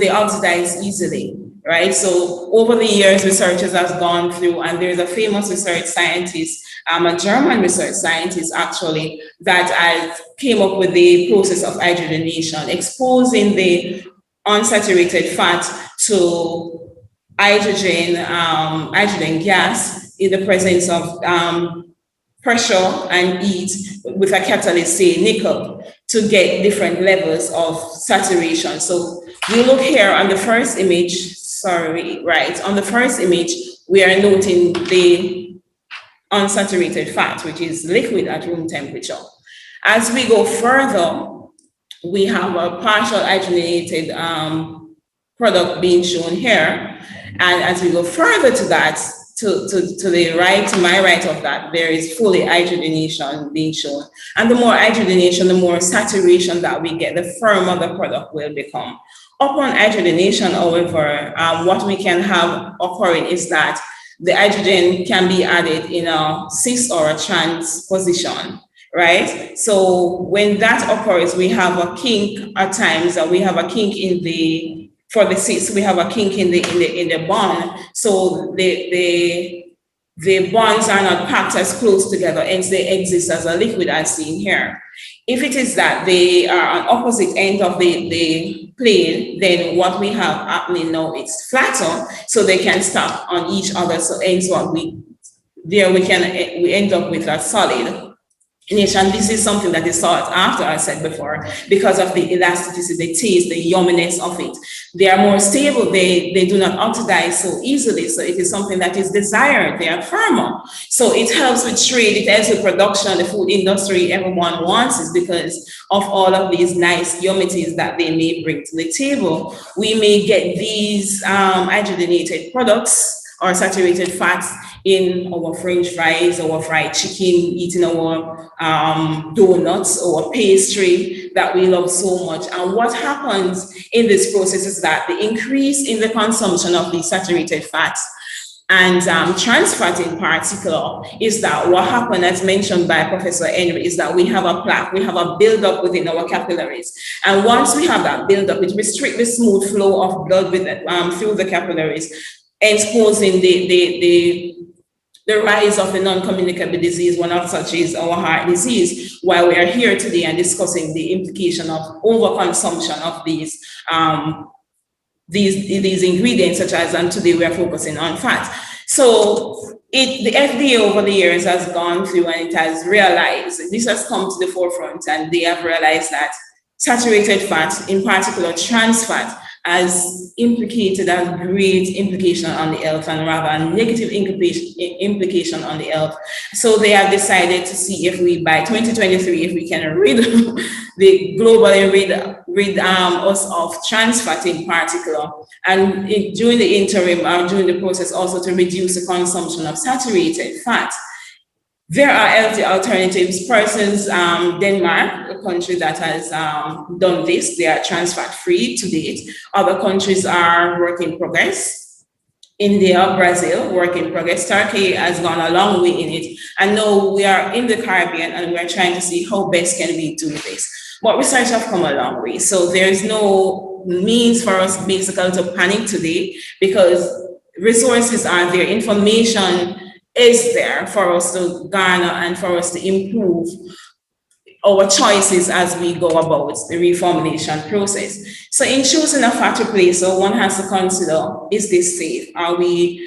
oxidize easily, right? So over the years, researchers have gone through, and there's a famous research scientist, a German research scientist actually, that came up with the process of hydrogenation, exposing the unsaturated fat to hydrogen gas in the presence of pressure and heat with a catalyst, say nickel, to get different levels of saturation. So we look here on the first image, on the first image, we are noting the unsaturated fat, which is liquid at room temperature. As we go further, we have a partial hydrogenated product being shown here. And as we go further to that, to the right, to my right of that, there is fully hydrogenation being shown. And the more hydrogenation, the more saturation that we get, the firmer the product will become. Upon hydrogenation, however, what we can have occurring is that the hydrogen can be added in a cis or a trans position, right? So when that occurs, we have a kink at times, we have a kink for the cis, we have a kink in the bond. So the bonds are not packed as close together, hence they exist as a liquid as seen here. If it is that they are on opposite end of the plane, then what we have happening now is flatter, so they can stack on each other. So hence what we end up with a solid. And this is something that is sought after, I said before, because of the elasticity, the taste, the yumminess of it. They are more stable, they do not oxidize so easily, so it is something that is desired, they are firmer. So it helps with trade, it helps with production, the food industry, everyone wants it because of all of these nice yummities that they may bring to the table. We may get these hydrogenated products or saturated fats in our French fries, our fried chicken, eating our donuts or pastry that we love so much. And what happens in this process is that the increase in the consumption of these saturated fats and trans fat in particular is that what happened, as mentioned by Professor Henry, is that we have a plaque, we have a buildup within our capillaries. And once we have that buildup, it restricts the smooth flow of blood through the capillaries, exposing the the rise of the non-communicable disease. One of such is our heart disease. While we are here today and discussing the implication of overconsumption of these ingredients, such as, and today we are focusing on fat. So the FDA over the years has gone through and it has realized, this has come to the forefront, and they have realized that saturated fat, in particular trans fat, has implicated a great implication on the health, and rather a negative implication on the health. So they have decided to see if we, by 2023, if we can globally rid us of trans fat in particular, and during the interim, during the process, also to reduce the consumption of saturated fat. There are healthy alternatives. Persons, Denmark, a country that has done this, they are trans fat free to date. Other countries are work in progress. India, Brazil, work in progress. Turkey has gone a long way in it. And now we are in the Caribbean and we're trying to see how best can we do this. But research have come a long way. So there's no means for us basically to panic today, because resources are there, information is there for us to garner and for us to improve our choices as we go about the reformulation process. So in choosing a fat replacer, one has to consider, is this safe? Are we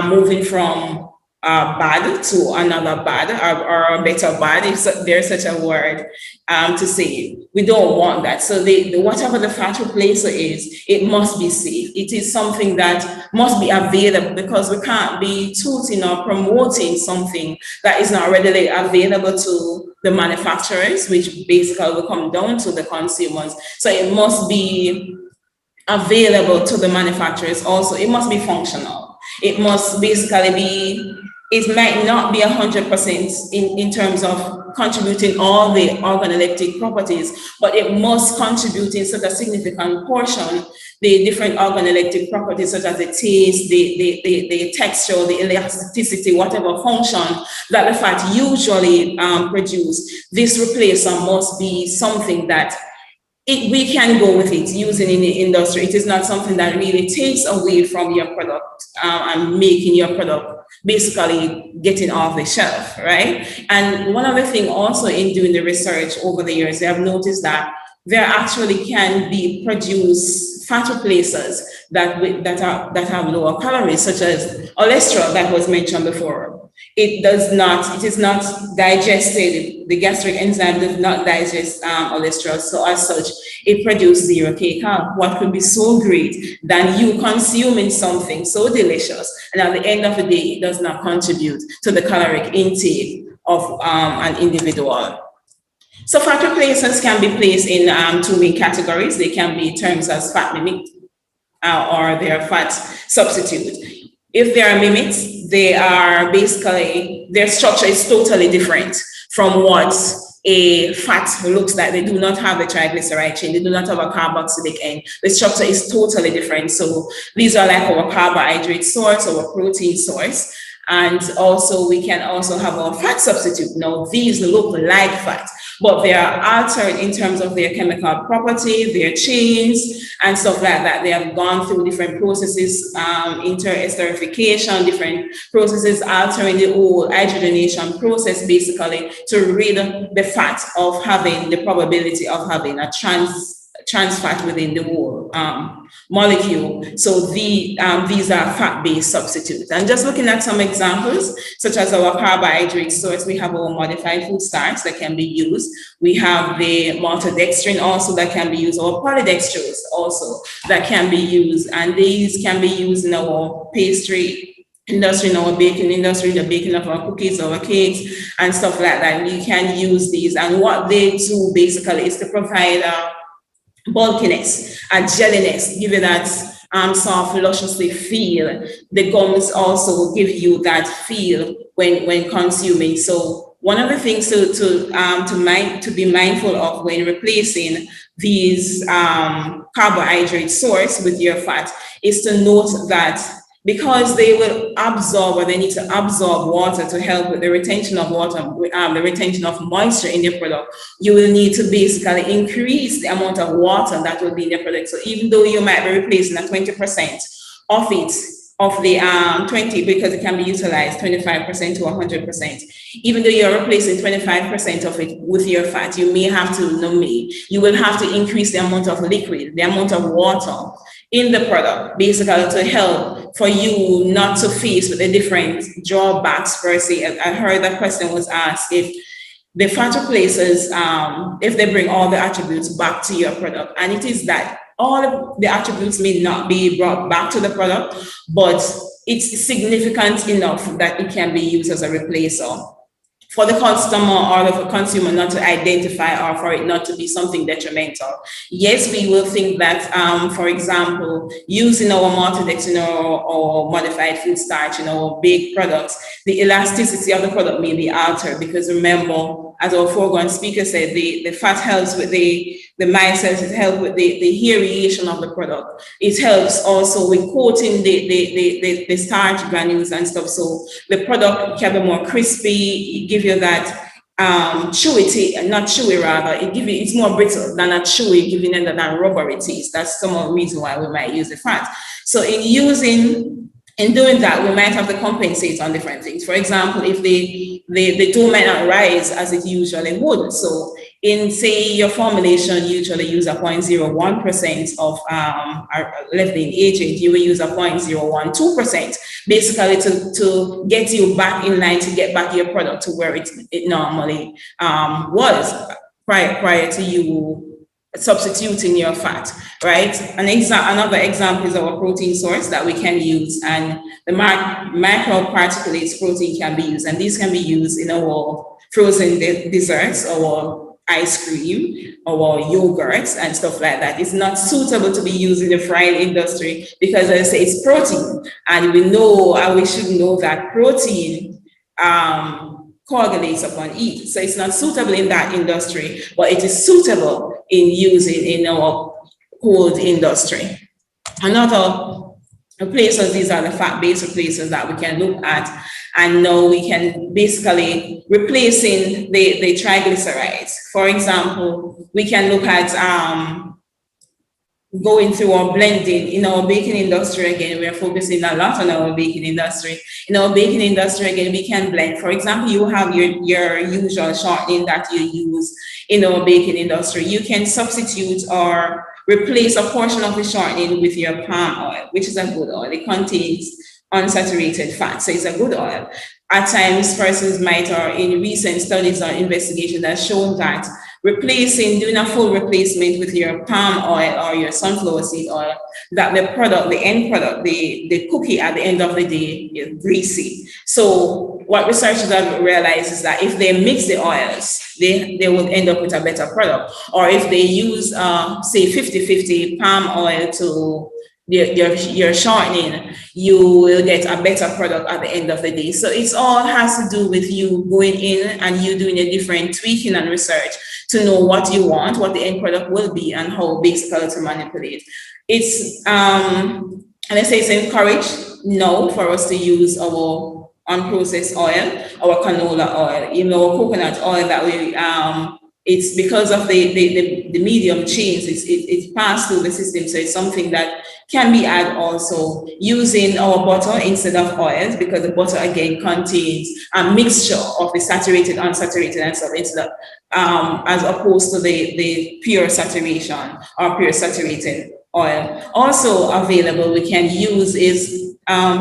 moving from bad to another bad, or a better bad, if there's such a word to say? We don't want that. So whatever the fat replacer is, it must be safe. It is something that must be available, because we can't be tooting or promoting something that is not readily available to the manufacturers, which basically will come down to the consumers. So it must be available to the manufacturers also. It must be functional. It must basically be, it might not be 100% in terms of contributing all the organoleptic properties, but it must contribute in such a significant portion the different organoleptic properties, such as the taste, the texture, the elasticity, whatever function that the fat usually produce. This replacer must be something that we can go with it using in the industry. It is not something that really takes away from your product and making your product basically getting off the shelf, right? And one other thing also in doing the research over the years, they have noticed that there actually can be produced fat replacers that have lower calories, such as cholesterol that was mentioned before. It is not digested. The gastric enzyme does not digest cholesterol. So as such, it produces 0 kcal. What could be so great than you consuming something so delicious, and at the end of the day, it does not contribute to the caloric intake of an individual. So fat replacers can be placed in two main categories. They can be termed as fat mimic or they are fat substitute. If they are mimics, they are basically, their structure is totally different from what a fat looks like. They do not have a triglyceride chain. They do not have a carboxylic end. The structure is totally different. So these are like our carbohydrate source, our protein source. And also we can also have our fat substitute. Now these look like fat, but they are altered in terms of their chemical property, their chains and stuff like that. They have gone through different processes, interesterification, different processes altering the whole hydrogenation process, basically to rid the fat of having the probability of having a trans fat within the whole molecule. So these are fat-based substitutes. And just looking at some examples, such as our carbohydrate source, we have our modified food starch that can be used. We have the maltodextrin also that can be used, or polydextrose also that can be used. And these can be used in our pastry industry, in our baking industry, the baking of our cookies, our cakes, and stuff like that. We can use these. And what they do basically is to provide bulkiness, a jelliness, give you that soft, lusciously feel. The gums also give you that feel when consuming. So one of the things to be mindful of when replacing these carbohydrate source with your fat is to note that because they will absorb, or they need to absorb water to help with the retention of water, the retention of moisture in your product, you will need to basically increase the amount of water that will be in your product. So even though you might be replacing 20% of it of the 20, because it can be utilized 25% to 100%. Even though you're replacing 25% of it with your fat, you may have to, you will have to increase the amount of liquid, the amount of water in the product, basically to help for you not to face with the different drawbacks per se. I heard that question was asked if the fat replacers, if they bring all the attributes back to your product, and it is that all of the attributes may not be brought back to the product, but it's significant enough that it can be used as a replacer for the customer or the consumer not to identify, or for it not to be something detrimental. Yes, we will think that, for example, using our maltodextrin or modified food starch in our baked products, the elasticity of the product may be altered, because remember, as our foregoing speaker said, the fat helps with the micelles, it helps with the aeration of the product. It helps also with coating the starch granules and stuff. So the product can be more crispy, give you that chewy, not chewy rather, it's more brittle than a chewy, giving it that rubbery taste. That's some of the reason why we might use the fat. So in doing that, we might have to compensate on different things. For example, if the dough might not rise as it usually would. So in, say, your formulation, you usually use a 0.01% of leavening agent, you will use a 0.012%, basically to get you back in line, to get back your product to where it normally was prior to you substituting your fat, right? Another example is our protein source that we can use, and the microparticulates protein can be used, and these can be used in our frozen desserts, our ice cream, our yogurts and stuff like that. It's not suitable to be used in the frying industry because, as I say, it's protein, and we know, and we should know that protein coagulates upon heat. So it's not suitable in that industry, but it is suitable in using in our cold industry. Another replacers, these are the fat-based replacers that we can look at, and now we can basically replacing the triglycerides. For example, we can look at going through our blending in our baking industry. Again, we are focusing a lot on our baking industry. In our baking industry, again, we can blend. For example, you have your usual shortening that you use in our baking industry. You can substitute or replace a portion of the shortening with your palm oil, which is a good oil. It contains unsaturated fat, so it's a good oil. At times, persons might, or in recent studies or investigation, has shown that doing a full replacement with your palm oil or your sunflower seed oil, that the end product, the cookie at the end of the day is greasy. So what researchers have realized is that if they mix the oils, they will end up with a better product. Or if they use, say, 50-50 palm oil to your shortening, you will get a better product at the end of the day. So it's all has to do with you going in and you doing a different tweaking and research to know what you want, what the end product will be, and how basically to manipulate. It's and I say it's encouraged now for us to use our unprocessed oil, our canola oil, even our coconut oil that we it's because of the medium chains, it's passed through the system, so it's something that can be added also using our butter instead of oils, because the butter again contains a mixture of the saturated, unsaturated, and stuff instead of, as opposed to the pure saturation or pure saturated oil. Also available we can use is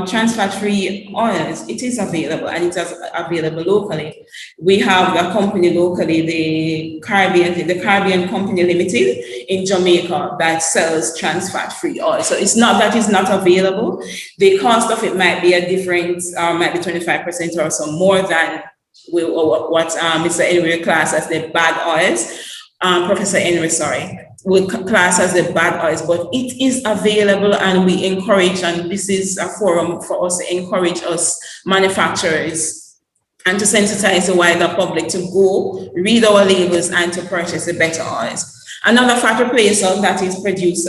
trans fat-free oils. It is available, and it is available locally. We have a company locally, the Caribbean Company Limited in Jamaica, that sells trans fat-free oil. So it's not that it's not available. The cost of it might be a different, might be 25% or so more than what Mr. Henry class as the bad oils. Professor Henry, sorry, will class as the bad oils, but it is available, and we encourage, and this is a forum for us to encourage us manufacturers and to sensitize the wider public to go read our labels and to purchase the better oils. Another fat replacer that is produced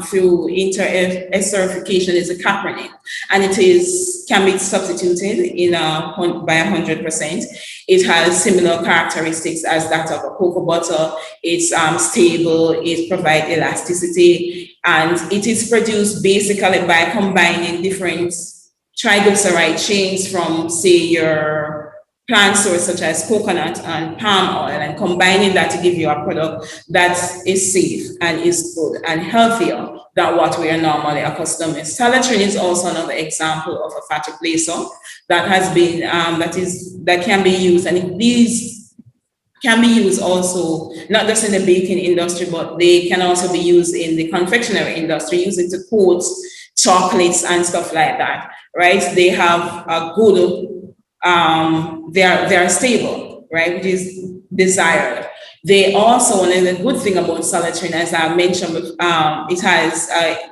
through interesterification is the capernate, and can be substituted by 100%. It has similar characteristics as that of a cocoa butter. It's stable, it provides elasticity, and it is produced basically by combining different triglyceride chains from, say, your plant source such as coconut and palm oil, and combining that to give you a product that is safe and is good and healthier than what we are normally accustomed to. Salatrin is also another example of a fat replacer that has been that can be used, and these can be used also not just in the baking industry, but they can also be used in the confectionery industry, use it to coat chocolates and stuff like that, right? They have a good they are stable, right, which is desired. They also, and the good thing about salatrin, as I mentioned, it has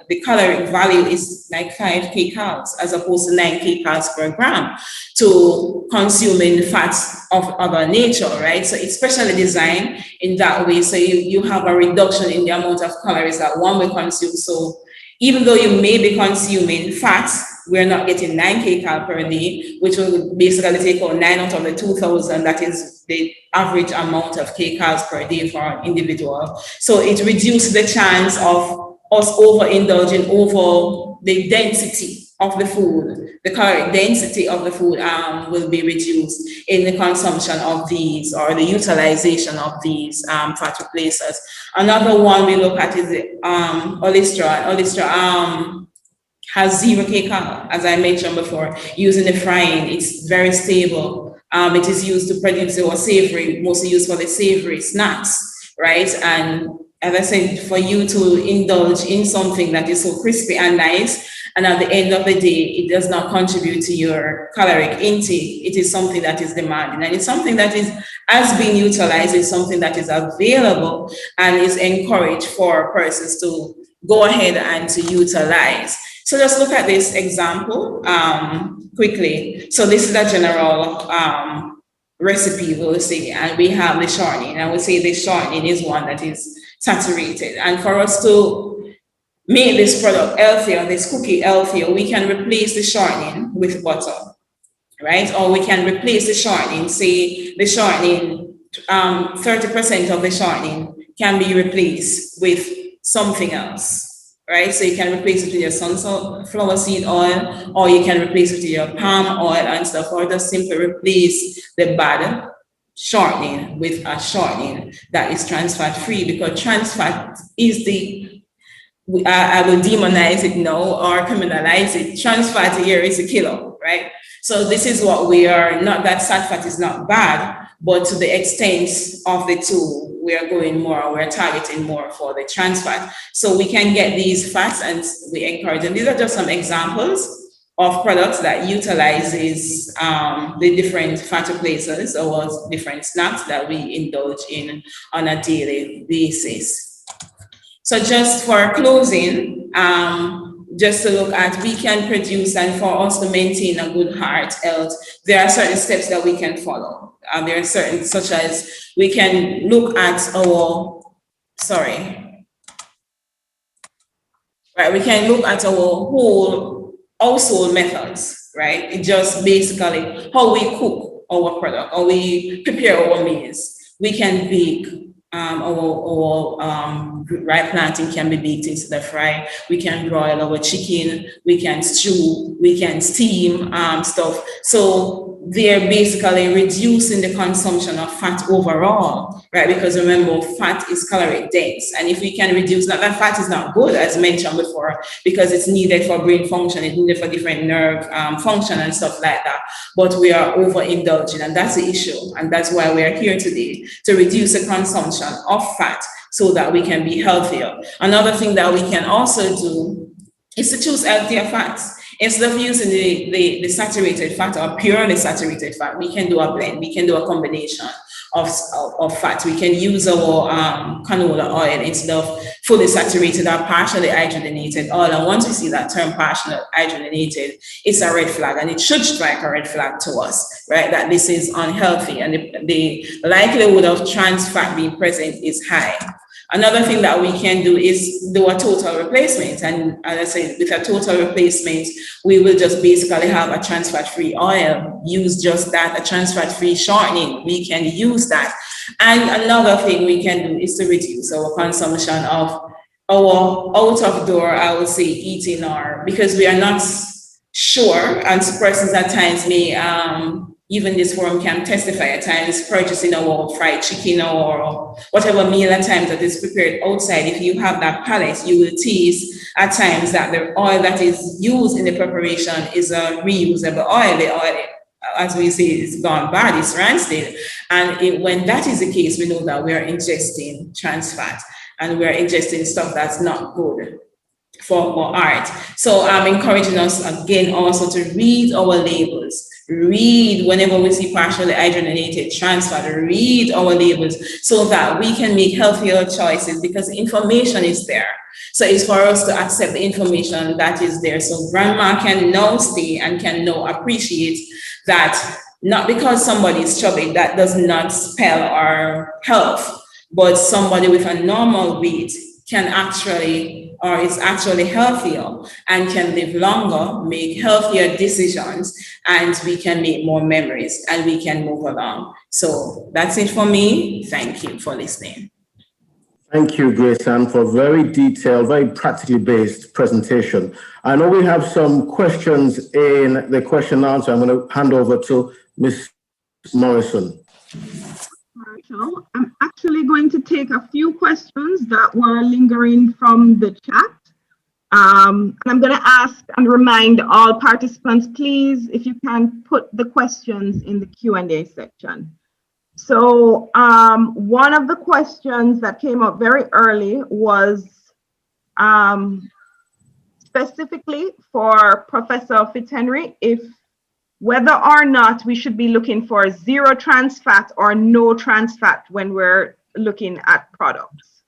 the caloric value is like 5 kcals as opposed to 9 kcals per gram to consuming fats of other nature, right? So it's specially designed in that way. So you have a reduction in the amount of calories that one will consume. So even though you may be consuming fats, we're not getting 9 kcal per day, which will basically take out 9 out of the 2,000. That is the average amount of kcals per day for an individual. So it reduces the chance of us overindulging over the density of the food. The caloric density of the food will be reduced in the consumption of these, or the utilization of these fat replacers. Another one we look at is the alistair. Alistair has 0 kcal, as I mentioned before. Using the frying, it's very stable. It is used to produce or savory, mostly used for the savory snacks, right? And as I said, for you to indulge in something that is so crispy and nice, and at the end of the day, it does not contribute to your caloric intake. It is something that is demanding, and it's something that has been utilized. It's something that is available and is encouraged for persons to go ahead and to utilize. So let's look at this example quickly. So this is a general recipe, we'll say, and we have the shortening. I would say the shortening is one that is saturated. And for us to make this product healthier, this cookie healthier, we can replace the shortening with butter, right? Or we can replace the shortening, say the shortening, 30% of the shortening can be replaced with something else. Right, so you can replace it with your sunflower seed oil, or you can replace it with your palm oil and stuff, or just simply replace the bad shortening with a shortening that is trans fat free, because trans fat is I will demonize it now or criminalize it. Trans fat here is a killer, right? So this is what we are, not that fat is not bad, but to the extent of the two, we are going more, we're targeting more for the trans fat. So we can get these fats, and we encourage them. These are just some examples of products that utilizes the different fat replacers or different snacks that we indulge in on a daily basis. So just for closing, just to look at, we can produce, and for us to maintain a good heart health, there are certain steps that we can follow. There are certain, such as we can look at we can look at our whole household methods, right? It just basically how we cook our product, or we prepare our meals. We can bake. Our ripe plantain can be baked into the fry. We can broil our chicken. We can stew. We can steam stuff. So they're basically reducing the consumption of fat overall, right? Because remember, fat is caloric dense, and if we can reduce that fat is not good, as mentioned before, because it's needed for brain function, it's needed for different nerve function and stuff like that. But we are overindulging, and that's the issue, and that's why we are here today, to reduce the consumption of fat so that we can be healthier. Another thing that we can also do is to choose healthier fats. Instead of using the saturated fat or purely saturated fat, we can do a blend. We can do a combination of fat. We can use our canola oil instead of fully saturated or partially hydrogenated oil. And once we see that term partially hydrogenated, it's a red flag, and it should strike a red flag to us, right? That this is unhealthy, and the likelihood of trans fat being present is high. Another thing that we can do is do a total replacement. And as I said, with a total replacement, we will just basically have a trans fat-free oil, use just that, a trans fat-free shortening. We can use that. And another thing we can do is to reduce our consumption of our out of door, I would say, eating, or because we are not sure, and persons at times may, even this forum can testify at times, purchasing our fried chicken or whatever meal at times that is prepared outside. If you have that palate, you will taste at times that the oil that is used in the preparation is a reusable oil. The oil, as we say, is gone bad, it's rancid. And when that is the case, we know that we are ingesting trans fat and we are ingesting stuff that's not good for art. So I'm encouraging us again also to read our labels. Read whenever we see partially hydrogenated trans fat, read our labels so that we can make healthier choices, because the information is there. So it's for us to accept the information that is there. So grandma can now stay and can now appreciate that not because somebody is chubby, that does not spell our health, but somebody with a normal weight can actually, or is actually healthier and can live longer, make healthier decisions, and we can make more memories and we can move along. So that's it for me. Thank you for listening. Thank you, Grace Ann, for a very detailed, very practically based presentation. I know we have some questions in the question and answer. I'm going to hand over to Ms. Morrison. Marshall, I'm actually going to take a few questions that were lingering from the chat. And I'm going to ask and remind all participants, please, if you can put the questions in the Q&A section. So one of the questions that came up very early was specifically for Professor Fitzhenry, if whether or not we should be looking for zero trans fat or no trans fat when we're looking at products.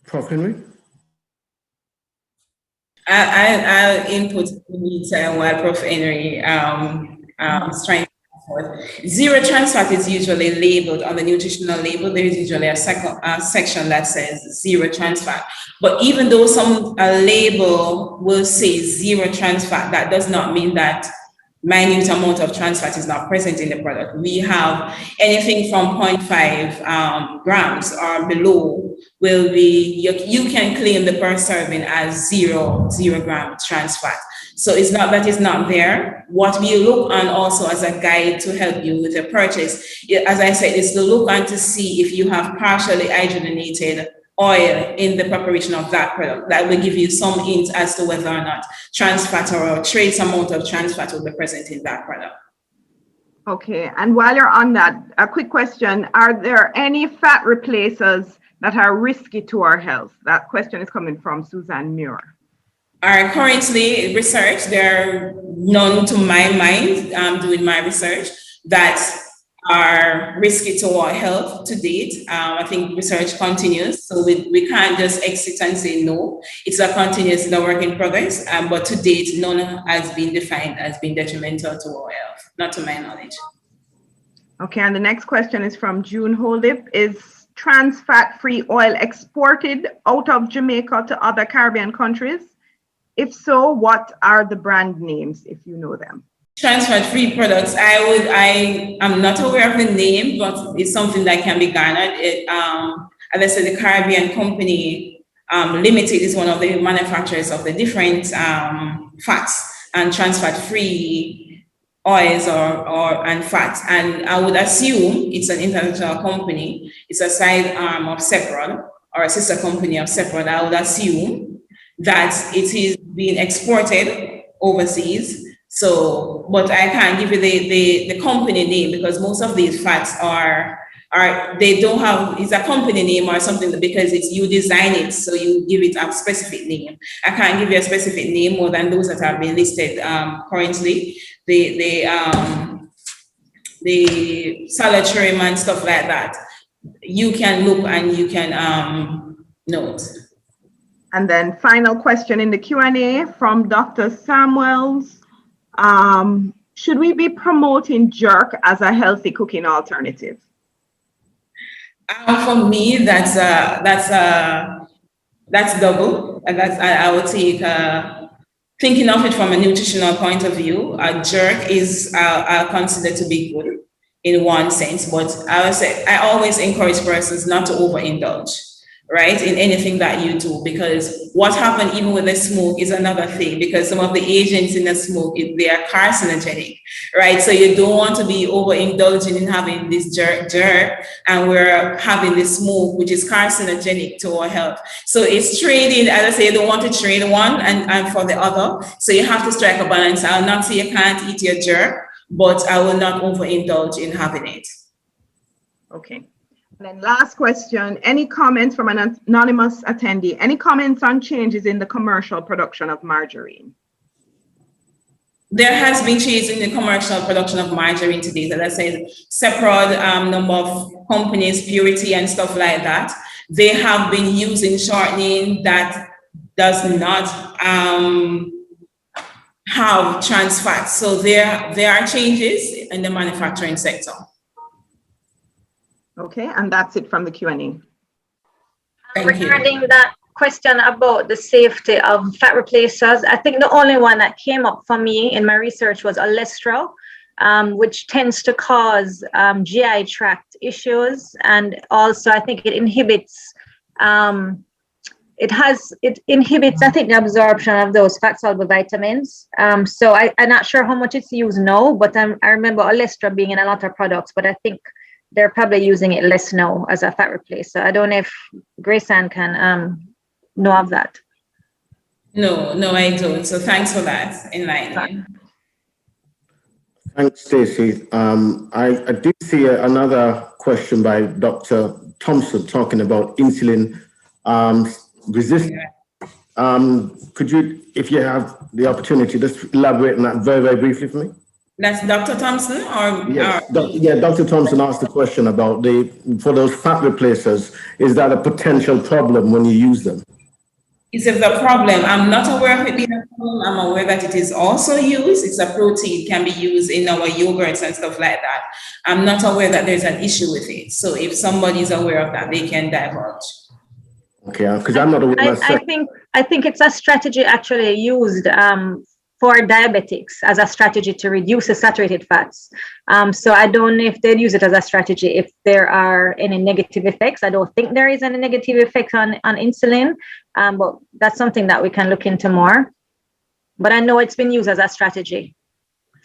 Prof. Henry? I'll input in the meantime while Prof. Henry is trying to forth. Zero trans fat is usually labeled on the nutritional label. There is usually a section that says zero trans fat. But even though some label will say zero trans fat, that does not mean that minute amount of trans fat is not present in the product. We have anything from 0.5 grams or below will be, you can claim the per serving as zero gram trans fat. So it's not that it's not there. What we look on also as a guide to help you with the purchase, as I said, is to look on to see if you have partially hydrogenated oil in the preparation of that product. That will give you some hint as to whether or not trans fat or a trace amount of trans fat will be present in that product. Okay, and while you're on that, a quick question, are there any fat replacers that are risky to our health? That question is coming from Suzanne Muir. Are currently research, there are none to my mind, doing my research, that are risky to our health to date. I think research continues, so we can't just exit and say no. It's a continuous work in progress, but to date, none has been defined as being detrimental to our health, not to my knowledge. Okay, and the next question is from June Holdip. Is trans fat-free oil exported out of Jamaica to other Caribbean countries? If so, what are the brand names, if you know them? Trans fat-free products, I'm not aware of the name, but it's something that can be garnered. As I said, the Caribbean Company Limited is one of the manufacturers of the different fats and trans fat-free oils and fats. And I would assume it's an international company. It's a side arm of Sepron or a sister company of Sepron. I would assume that it is being exported overseas. So, but I can't give you the company name because most of these fats they don't have, it's a company name or something because it's you design it, so you give it a specific name. I can't give you a specific name more than those that have been listed currently. The salad trim and stuff like that. You can look and you can note. And then final question in the Q&A from Dr. Samuels. Should we be promoting jerk as a healthy cooking alternative? For me, that's double. And I would take, thinking of it from a nutritional point of view, a jerk is, I'll consider to be good in one sense, but I would say I always encourage persons not to overindulge, right, in anything that you do, because what happened even with the smoke is another thing, because some of the agents in the smoke, they are carcinogenic, right? So you don't want to be overindulging in having this jerk, and we're having this smoke, which is carcinogenic to our health. So it's trading, as I say, you don't want to trade one and for the other. So you have to strike a balance. I'll not say you can't eat your jerk, but I will not overindulge in having it. Okay. And then last question, any comments from an anonymous attendee? Any comments on changes in the commercial production of margarine? There has been changes in the commercial production of margarine today. As I said, separate number of companies, purity and stuff like that. They have been using shortening that does not have trans fats. So there are changes in the manufacturing sector. Okay, and that's it from the Q&A. Regarding that question about the safety of fat replacers, I think the only one that came up for me in my research was alistair, which tends to cause GI tract issues, and also I think it inhibits it inhibits, I think, the absorption of those fat-soluble vitamins. So I'm not sure how much it's used now, but I remember alistair being in a lot of products, but I think they're probably using it less now as a fat replacer. I don't know if Grace-Ann can know of that. No, I don't. So thanks for that enlightening. Thanks, Stacey. I did see another question by Dr. Thompson talking about insulin resistance. Could you, if you have the opportunity, just elaborate on that very, very briefly for me? That's Dr. Thompson, or? Yes. Dr. Thompson asked the question about for those fat replacers, is that a potential problem when you use them? Is it the problem? I'm not aware of it being a problem. I'm aware that it is also used. It's a protein, it can be used in our yogurts and stuff like that. I'm not aware that there's an issue with it. So if somebody's aware of that, they can divulge. Okay, because I'm not aware myself. I think it's a strategy actually used for diabetics as a strategy to reduce the saturated fats. So I don't know if they'd use it as a strategy if there are any negative effects. I don't think there is any negative effect on insulin, but that's something that we can look into more. But I know it's been used as a strategy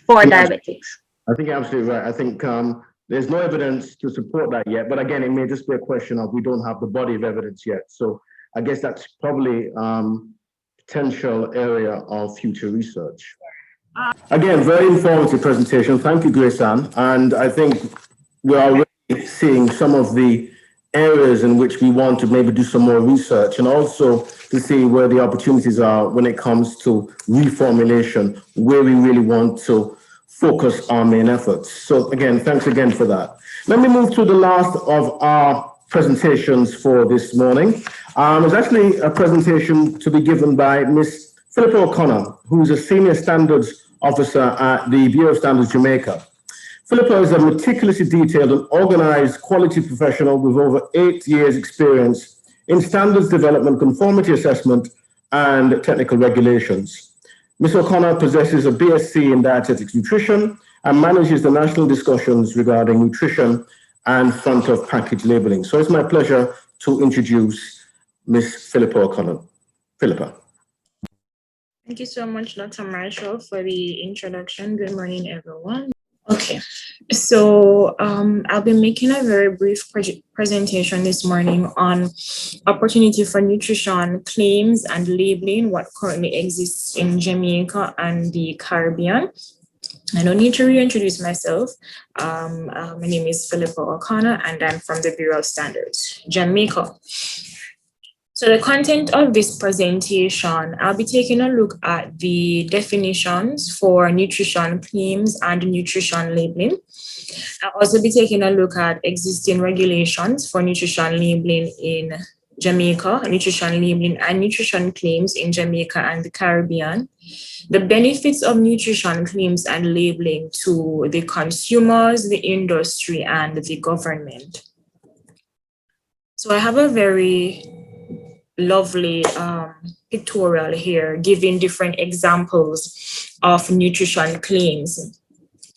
for diabetics. I think you're absolutely right. I think there's no evidence to support that yet, but again, it may just be a question of we don't have the body of evidence yet. So I guess that's probably potential area of future research. Again, very informative presentation. Thank you, Grace-Ann. And I think we're already seeing some of the areas in which we want to maybe do some more research, and also to see where the opportunities are when it comes to reformulation, where we really want to focus our main efforts. So again, thanks again for that. Let me move to the last of our presentations for this morning. It's actually a presentation to be given by Ms. Philippa O'Connor, who's a Senior Standards Officer at the Bureau of Standards Jamaica. Philippa is a meticulously detailed and organized quality professional with over 8 years' experience in standards development, conformity assessment, and technical regulations. Ms. O'Connor possesses a BSc in dietetics nutrition and manages the national discussions regarding nutrition and front of package labeling. So it's my pleasure to introduce Ms. Philippa O'Connor. Philippa. Thank you so much, Dr. Marshall, for the introduction. Good morning, everyone. Okay, so I'll be making a very brief presentation this morning on opportunity for nutrition claims and labeling, what currently exists in Jamaica and the Caribbean. I don't need to reintroduce myself. My name is Philippa O'Connor, and I'm from the Bureau of Standards, Jamaica. So the content of this presentation, I'll be taking a look at the definitions for nutrition claims and nutrition labeling. I'll also be taking a look at existing regulations for nutrition labeling in Jamaica, nutrition labeling and nutrition claims in Jamaica and the Caribbean, the benefits of nutrition claims and labeling to the consumers, the industry, and the government. So I have a very lovely pictorial here giving different examples of nutrition claims.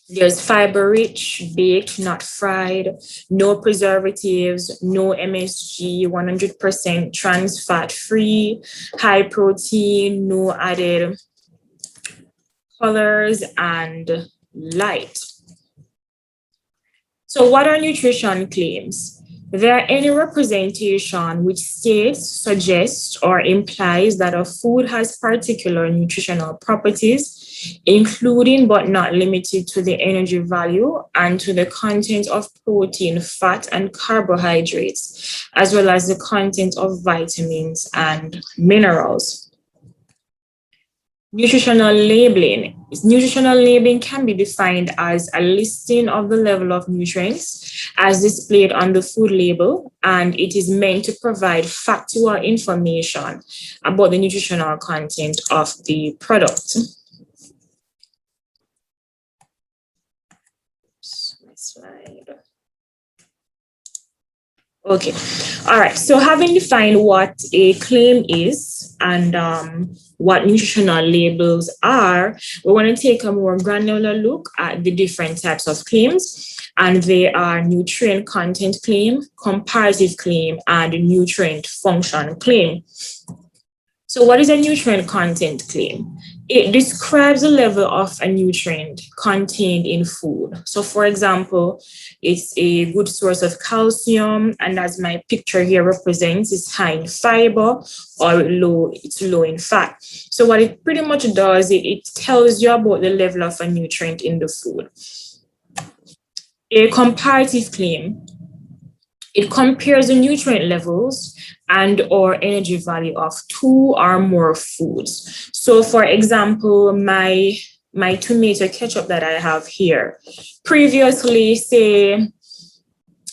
There's fiber rich, baked, not fried, no preservatives, no MSG, 100% trans fat free, high protein, no added colors, and light. So what are nutrition claims? They are any representation which states, suggests, or implies that a food has particular nutritional properties, including but not limited to the energy value and to the content of protein, fat, and carbohydrates, as well as the content of vitamins and minerals. Nutritional labeling. Nutritional labeling can be defined as a listing of the level of nutrients as displayed on the food label, and it is meant to provide factual information about the nutritional content of the product. Slide. Okay, all right, so having defined what a claim is and what nutritional labels are, we want to take a more granular look at the different types of claims, and they are nutrient content claim, comparative claim, and nutrient function claim. So what is a nutrient content claim? It describes the level of a nutrient contained in food. So for example, it's a good source of calcium, and as my picture here represents, it's high in fiber or it's low in fat. So what it pretty much does, it tells you about the level of a nutrient in the food. A comparative claim, it compares the nutrient levels and or energy value of two or more foods. So for example, my tomato ketchup that I have here, previously, say,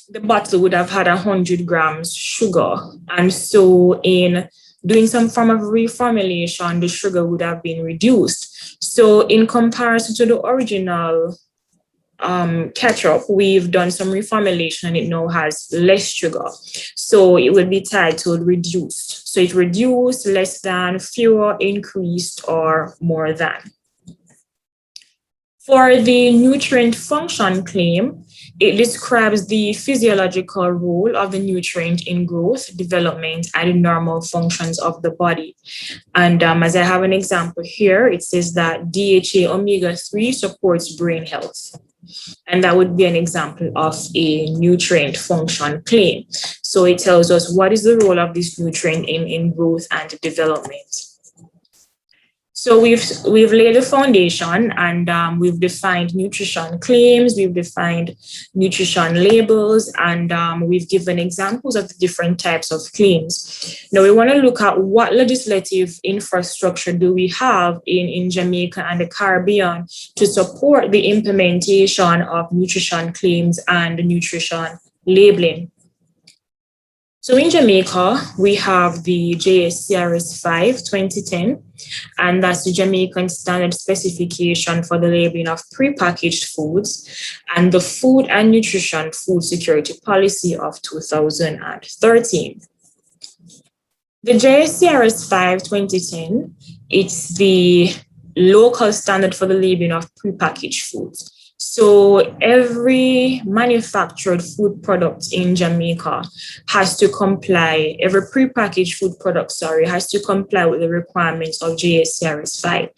the bottle would have had 100 grams sugar. And so in doing some form of reformulation, the sugar would have been reduced. So in comparison to the original ketchup, we've done some reformulation and it now has less sugar. So it would be titled reduced. So it reduced, less than, fewer, increased, or more than. For the nutrient function claim, it describes the physiological role of the nutrient in growth, development, and normal functions of the body. And as I have an example here, it says that DHA omega-3 supports brain health. And that would be an example of a nutrient function claim. So it tells us what is the role of this nutrient in growth and development. So we've laid the foundation, and we've defined nutrition claims, we've defined nutrition labels, and we've given examples of the different types of claims. Now we want to look at what legislative infrastructure do we have in Jamaica and the Caribbean to support the implementation of nutrition claims and nutrition labeling. So in Jamaica, we have the JSCRS 5 2010, and that's the Jamaican Standard Specification for the Labeling of Prepackaged Foods, and the Food and Nutrition Food Security Policy of 2013. The JSCRS 5 2010, it's the local standard for the labeling of prepackaged foods. So every manufactured food product in Jamaica has to comply, every prepackaged food product, has to comply with the requirements of JSCRS 5.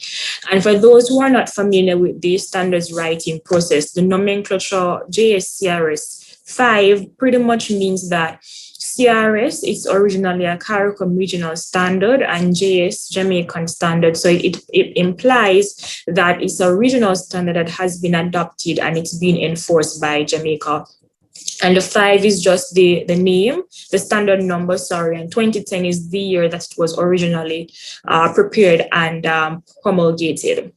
And for those who are not familiar with the standards writing process, the nomenclature JSCRS 5 pretty much means that CRS is originally a CARICOM regional standard and JS Jamaican standard. So it implies that it's a regional standard that has been adopted and it's being enforced by Jamaica. And the 5 is just the name, the standard number, and 2010 is the year that it was originally prepared and promulgated.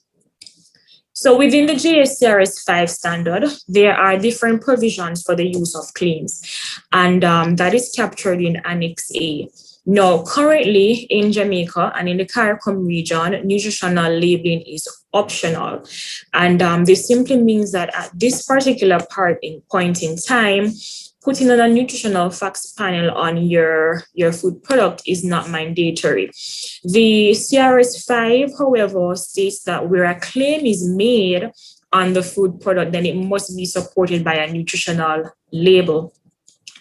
So within the JSCRS 5 standard, there are different provisions for the use of claims, and that is captured in Annex A. Now, currently in Jamaica and in the CARICOM region, nutritional labeling is optional. And this simply means that at this particular point in time, putting on a nutritional facts panel on your food product is not mandatory. The CRS5, however, states that where a claim is made on the food product, then it must be supported by a nutritional label.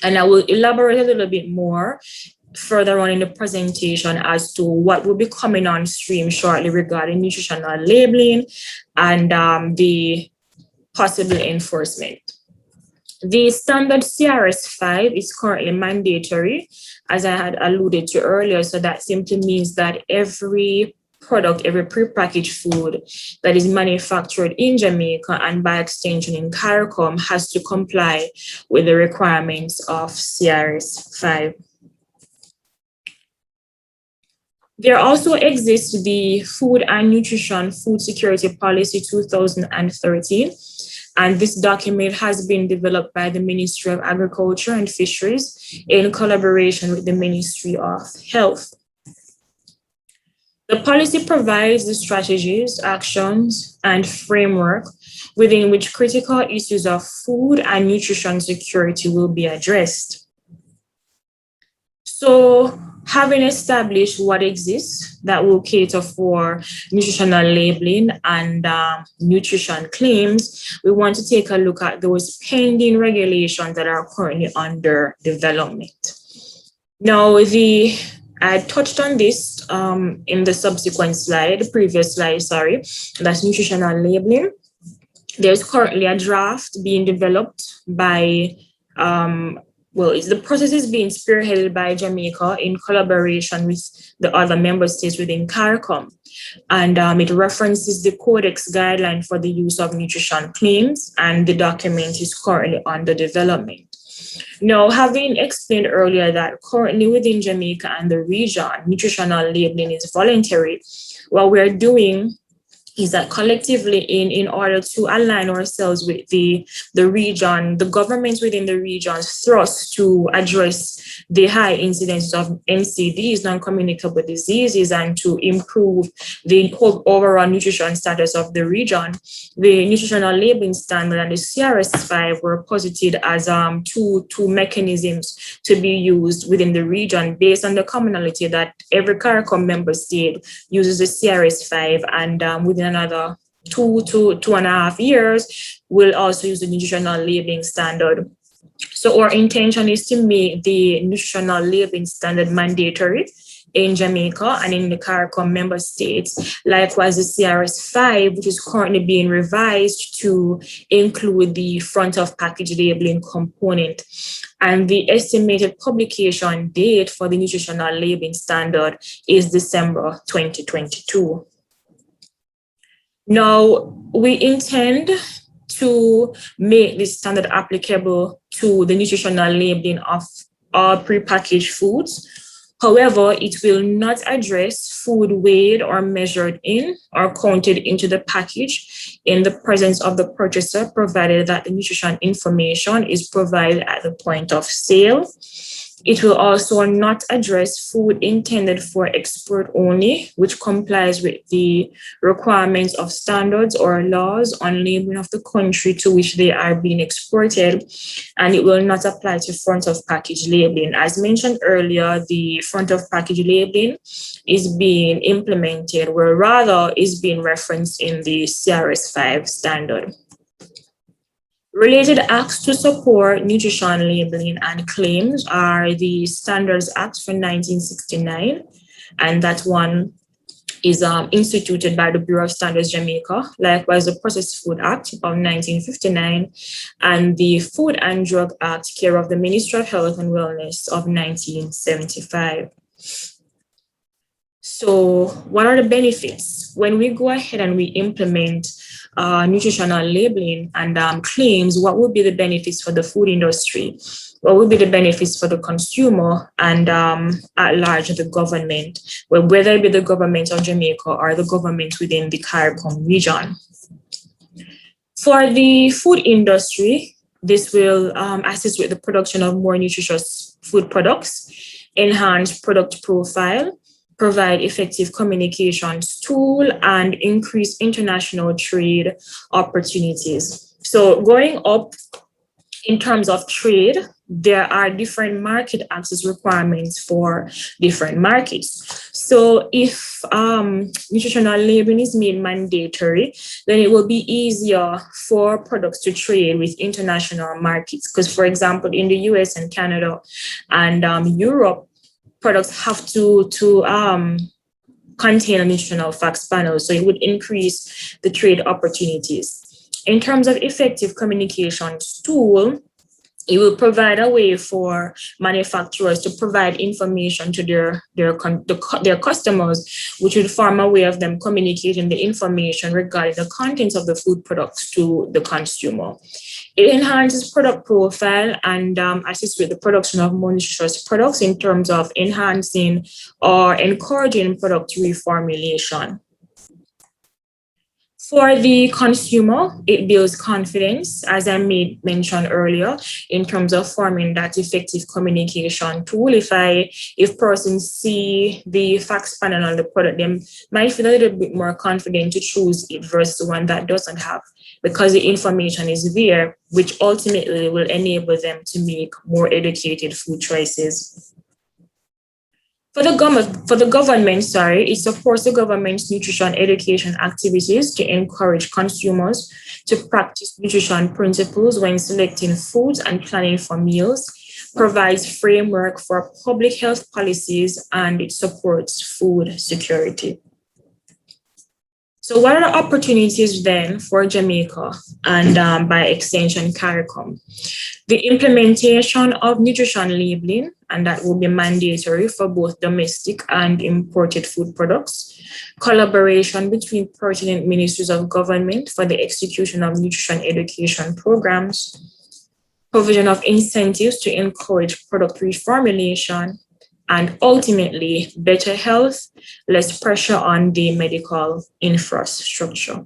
And I will elaborate a little bit more further on in the presentation as to what will be coming on stream shortly regarding nutritional labeling and the possible enforcement. The standard CRS5 is currently mandatory, as I had alluded to earlier. So that simply means that every product, every prepackaged food that is manufactured in Jamaica and by extension in CARICOM has to comply with the requirements of CRS5. There also exists the Food and Nutrition Food Security Policy 2013, and this document has been developed by the Ministry of Agriculture and Fisheries in collaboration with the Ministry of Health. The policy provides the strategies, actions, and framework within which critical issues of food and nutrition security will be addressed. So, having established what exists that will cater for nutritional labeling and nutrition claims, we want to take a look at those pending regulations that are currently under development. Now, I touched on this in the subsequent slide, the previous slide, sorry, that's nutritional labeling. There's currently a draft being developed by the process is being spearheaded by Jamaica in collaboration with the other member states within CARICOM. And it references the Codex guideline for the use of nutrition claims, and the document is currently under development. Now, having explained earlier that currently within Jamaica and the region, nutritional labeling is voluntary, what we're doing is that collectively in order to align ourselves with the region, the governments within the region's thrust to address the high incidence of NCDs, non-communicable diseases, and to improve the overall nutrition status of the region, the nutritional labeling standard and the CRS5 were posited as two mechanisms to be used within the region based on the commonality that every CARICOM member state uses the CRS5, and within another 2 to 2.5 years, we'll also use the nutritional labeling standard. So our intention is to make the nutritional labeling standard mandatory in Jamaica and in the CARICOM member states. Likewise, the CRS5, which is currently being revised to include the front of package labeling component. And the estimated publication date for the nutritional labeling standard is December 2022. Now, we intend to make this standard applicable to the nutritional labeling of all prepackaged foods. However, it will not address food weighed or measured in or counted into the package in the presence of the purchaser, provided that the nutrition information is provided at the point of sale. It will also not address food intended for export only, which complies with the requirements of standards or laws on labeling of the country to which they are being exported, and it will not apply to front of package labeling. As mentioned earlier, the front of package labeling is being implemented, where rather is being referenced in the CRS5 standard. Related acts to support nutrition labeling and claims are the Standards Act from 1969, and that one is instituted by the Bureau of Standards Jamaica. Likewise, the Processed Food Act of 1959 and the Food and Drug Act, care of the Ministry of Health and Wellness of 1975. So what are the benefits? When we go ahead and we implement nutritional labeling and claims, what would be the benefits for the food industry? What would be the benefits for the consumer and at large the government, whether it be the government of Jamaica or the government within the CARICOM region? For the food industry, this will assist with the production of more nutritious food products. enhance product profile, provide effective communications tool, and increase international trade opportunities. So going up in terms of trade, there are different market access requirements for different markets. So if nutritional labeling is made mandatory, then it will be easier for products to trade with international markets. Because, for example, in the US and Canada and Europe, products have to contain a nutritional facts panel, so it would increase the trade opportunities. In terms of effective communications tool, it will provide a way for manufacturers to provide information to their customers, which would form a way of them communicating the information regarding the contents of the food products to the consumer. It enhances product profile and assists with the production of more nutritious products in terms of enhancing or encouraging product reformulation. For the consumer, it builds confidence, as I mentioned earlier, in terms of forming that effective communication tool. If persons see the facts panel on the product, they might feel a little bit more confident to choose it versus the one that doesn't have, because the information is there, which ultimately will enable them to make more educated food choices. For the government, it supports the government's nutrition education activities to encourage consumers to practice nutrition principles when selecting foods and planning for meals, provides framework for public health policies, and it supports food security. So what are the opportunities then for Jamaica and by extension CARICOM? The implementation of nutrition labeling, and that will be mandatory for both domestic and imported food products. Collaboration between pertinent ministries of government for the execution of nutrition education programs. Provision of incentives to encourage product reformulation. And ultimately, better health, less pressure on the medical infrastructure.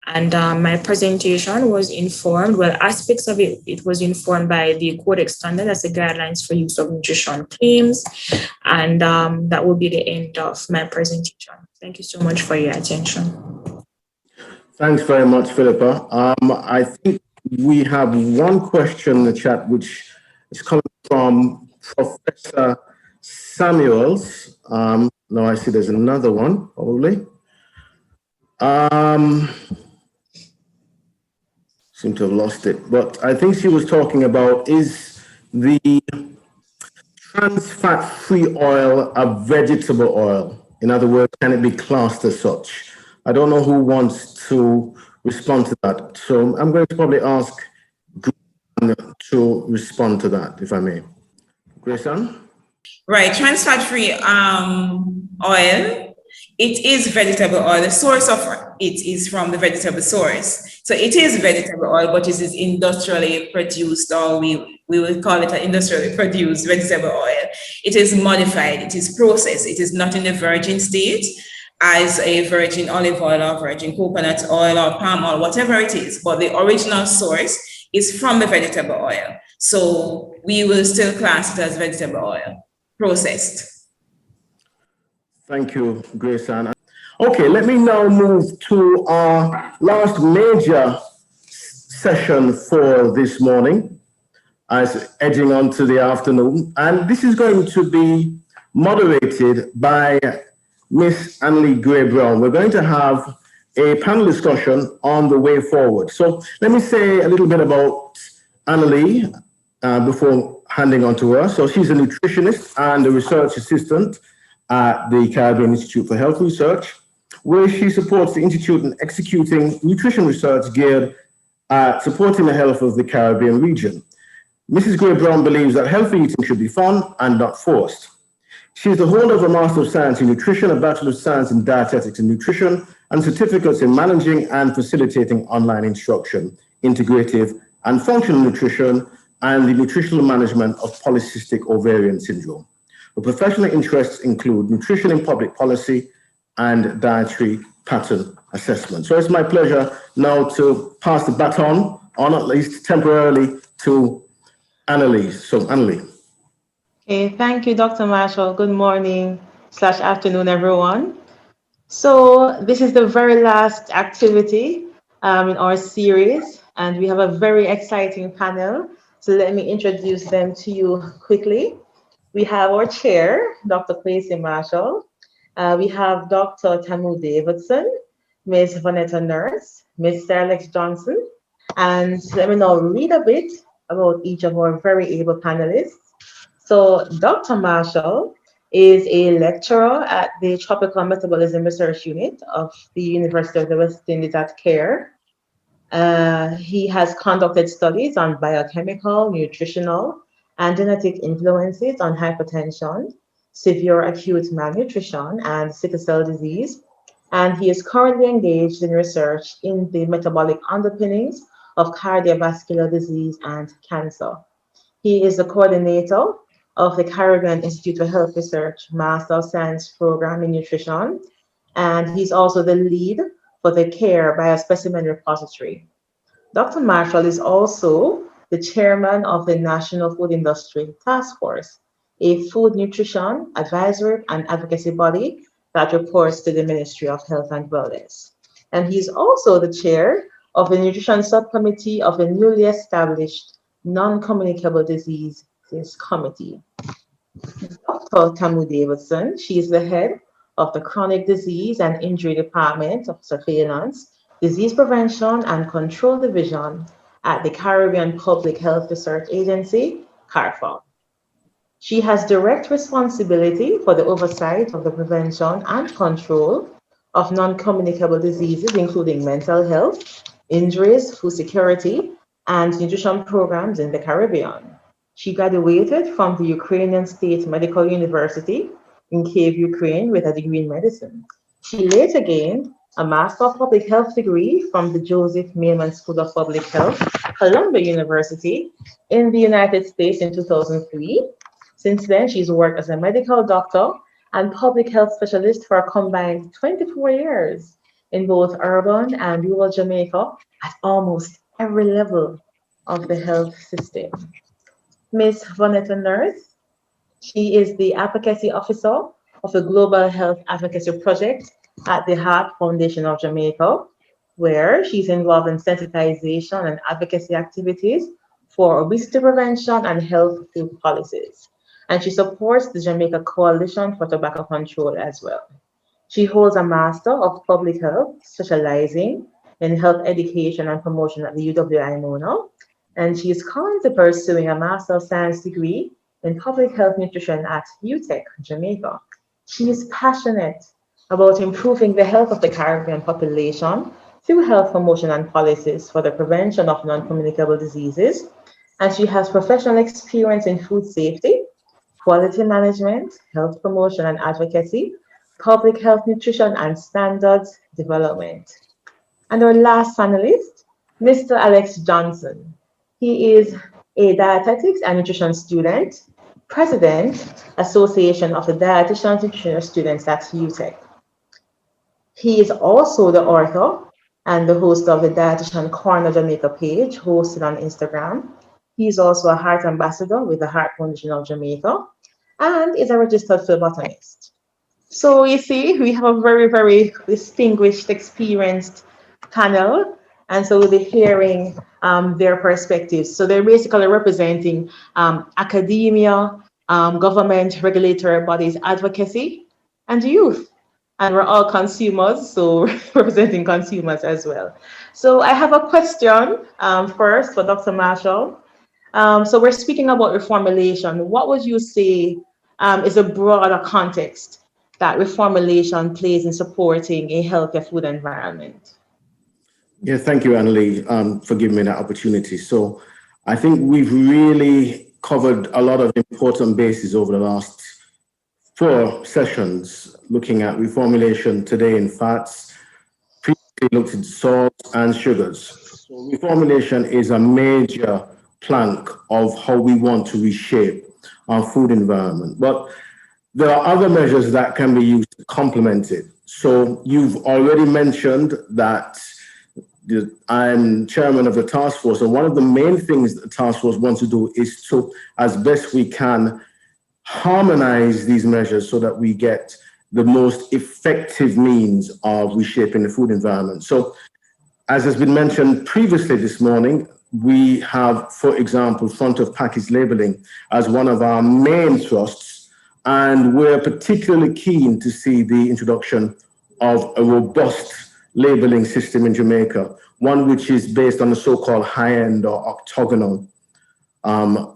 And my presentation was informed, aspects of it was informed by the Codex Standard, that's the guidelines for use of nutrition claims. And that will be the end of my presentation. Thank you so much for your attention. Thanks very much, Philippa. I think we have one question in the chat, which is coming from Professor Samuels. No, I see there's another one, probably. Seem to have lost it, but I think she was talking about, is the trans fat-free oil a vegetable oil? In other words, can it be classed as such? I don't know who wants to respond to that. So I'm going to probably ask Grace to respond to that, if I may. Grace-Ann? Right, trans fat-free oil, it is vegetable oil. The source of it is from the vegetable source. So it is vegetable oil, but it is industrially produced, or we will call it an industrially produced vegetable oil. It is modified, it is processed, it is not in the virgin state as a virgin olive oil or virgin coconut oil or palm oil, whatever it is, but the original source is from the vegetable oil. So we will still class it as vegetable oil, processed. Thank you, Grace-Ann. Okay, let me now move to our last major session for this morning, as edging on to the afternoon. And this is going to be moderated by Miss Annalie Gray-Brown. We're going to have a panel discussion on the way forward. So let me say a little bit about Annalie before handing on to her. So she's a nutritionist and a research assistant at the Caribbean Institute for Health Research, where she supports the Institute in executing nutrition research geared at supporting the health of the Caribbean region. Mrs. Gray-Brown believes that healthy eating should be fun and not forced. She is the holder of a Master of Science in Nutrition, a Bachelor of Science in Dietetics and Nutrition, and certificates in managing and facilitating online instruction, integrative and functional nutrition, and the nutritional management of polycystic ovarian syndrome. Her professional interests include nutrition in public policy and dietary pattern assessment. So it's my pleasure now to pass the baton on, at least temporarily, to Annalie. So Annalie. Okay, thank you, Dr. Marshall. Good morning/afternoon, everyone. So this is the very last activity in our series, and we have a very exciting panel. So let me introduce them to you quickly. We have our chair, Dr. Kwesi Marshall. We have Dr. Tamu Davidson, Ms. Vanetta Nurse, Mr. Alex Johnson, and let me now read a bit about each of our very able panelists. So Dr. Marshall is a lecturer at the Tropical Metabolism Research Unit of the University of the West Indies at CARE. He has conducted studies on biochemical, nutritional, and genetic influences on hypertension, severe acute malnutrition, and sickle cell disease. And he is currently engaged in research in the metabolic underpinnings of cardiovascular disease and cancer. He is the coordinator of the Caribbean Institute for Health Research Master of Science Program in Nutrition, and he's also the lead for the CARE Biospecimen Repository. Dr. Marshall is also the chairman of the National Food Industry Task Force, a food nutrition advisory and advocacy body that reports to the Ministry of Health and Wellness. And he's also the chair of the Nutrition Subcommittee of the newly established Non-Communicable Diseases Committee. Dr. Tamu Davidson, she is the head of the Chronic Disease and Injury Department of Surveillance, Disease Prevention and Control Division at the Caribbean Public Health Research Agency, CARPHA. She has direct responsibility for the oversight of the prevention and control of non-communicable diseases, including mental health, injuries, food security, and nutrition programs in the Caribbean. She graduated from the Ukrainian State Medical University in Kyiv, Ukraine, with a degree in medicine. She later gained a Master of Public Health degree from the Joseph Mayman School of Public Health, Columbia University in the United States in 2003. Since then, she's worked as a medical doctor and public health specialist for a combined 24 years in both urban and rural Jamaica at almost every level of the health system. Ms. Vanetta Nurse, she is the advocacy officer of the Global Health Advocacy Project at the Heart Foundation of Jamaica, where she's involved in sensitization and advocacy activities for obesity prevention and health food policies. And she supports the Jamaica Coalition for Tobacco Control as well. She holds a Master of Public Health, specializing in health education and promotion at the UWI-MONA. And she is currently pursuing a Master of Science degree in Public Health Nutrition at UTEC, Jamaica. She is passionate about improving the health of the Caribbean population through health promotion and policies for the prevention of non-communicable diseases. And she has professional experience in food safety, quality management, health promotion and advocacy, public health nutrition and standards development. And our last panelist, Mr. Alex Johnson. He is a dietetics and nutrition student, president, Association of the Dietitians and Nutrition Students at UTEC. He is also the author and the host of the Dietitian Corner Jamaica page, hosted on Instagram. He is also a Heart Ambassador with the Heart Foundation of Jamaica and is a registered phlebotomist. So you see, we have a very, very distinguished, experienced panel. And so we'll be hearing their perspectives. So they're basically representing academia, government, regulatory bodies, advocacy, and youth. And we're all consumers, so representing consumers as well. So I have a question first for Dr. Marshall. So we're speaking about reformulation. What would you say is a broader context that reformulation plays in supporting a healthier food environment? Yeah, thank you, Annalie, for giving me that opportunity. So I think we've really covered a lot of important bases over the last 4 sessions, looking at reformulation today in fats, previously looked at salts and sugars. So reformulation is a major plank of how we want to reshape our food environment. But there are other measures that can be used to complement it. So you've already mentioned that I'm chairman of the task force, and one of the main things that the task force wants to do is to, as best we can, harmonize these measures so that we get the most effective means of reshaping the food environment. So, as has been mentioned previously this morning, we have, for example, front of package labeling as one of our main thrusts, and we're particularly keen to see the introduction of a robust labeling system in Jamaica, one which is based on the so-called high-end or octagonal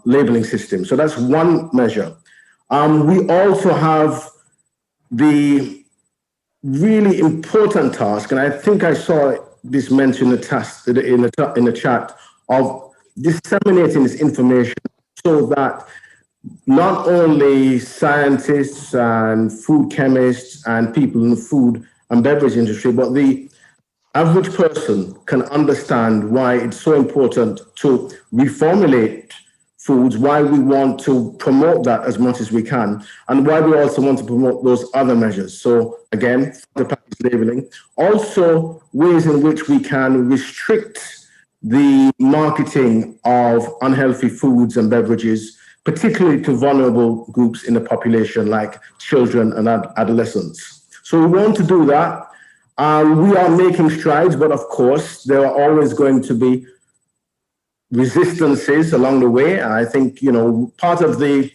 labeling system. So that's one measure. We also have the really important task, and I think I saw this mentioned in the chat, of disseminating this information so that not only scientists and food chemists and people in the food and beverage industry, but the average person can understand why it's so important to reformulate foods, why we want to promote that as much as we can, and why we also want to promote those other measures. So again, the package labeling, also ways in which we can restrict the marketing of unhealthy foods and beverages, particularly to vulnerable groups in the population like children and adolescents. So we want to do that. We are making strides, but of course, there are always going to be resistances along the way. And I think, part of the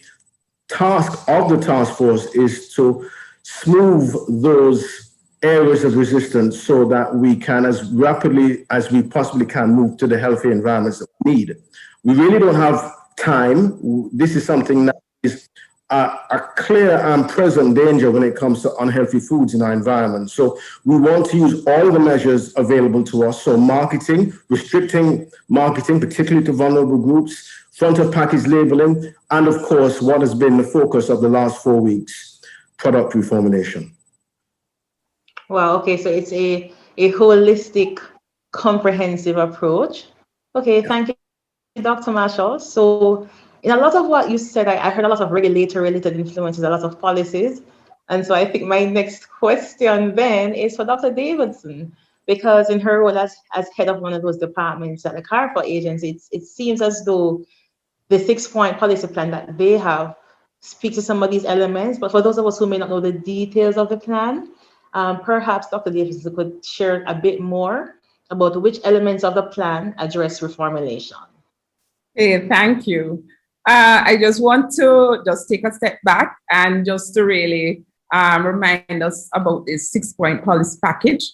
task of the task force is to smooth those areas of resistance so that we can, as rapidly as we possibly can, move to the healthy environments that we need. We really don't have time. This is something that is a clear and present danger when it comes to unhealthy foods in our environment. So we want to use all the measures available to us. So marketing, restricting marketing, particularly to vulnerable groups, front of package labeling, and of course, what has been the focus of the last 4 weeks, product reformulation. Wow, okay, so it's a holistic, comprehensive approach. Okay, thank you, Dr. Marshall. So in a lot of what you said, I heard a lot of regulatory-related influences, a lot of policies. And so I think my next question then is for Dr. Davidson, because in her role as head of one of those departments at the CARFA agency, it seems as though the 6-point policy plan that they have speaks to some of these elements. But for those of us who may not know the details of the plan, perhaps Dr. Davidson could share a bit more about which elements of the plan address reformulation. Hey, thank you. I just want to take a step back and just to really remind us about this 6-point policy package.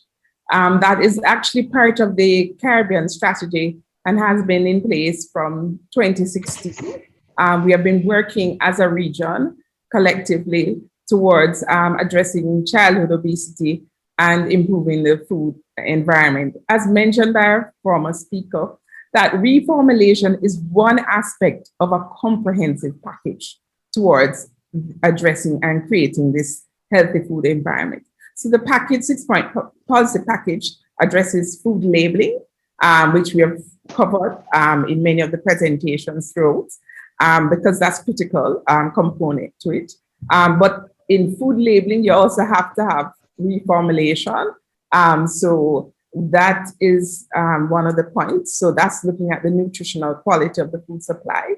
That is actually part of the Caribbean strategy and has been in place from 2016. We have been working as a region collectively towards addressing childhood obesity and improving the food environment. As mentioned by our former speaker, that reformulation is one aspect of a comprehensive package towards addressing and creating this healthy food environment. So the package, 6-point policy package, addresses food labeling, which we have covered in many of the presentations throughout, because that's critical component to it. But in food labeling, you also have to have reformulation. So that is one of the points. So that's looking at the nutritional quality of the food supply.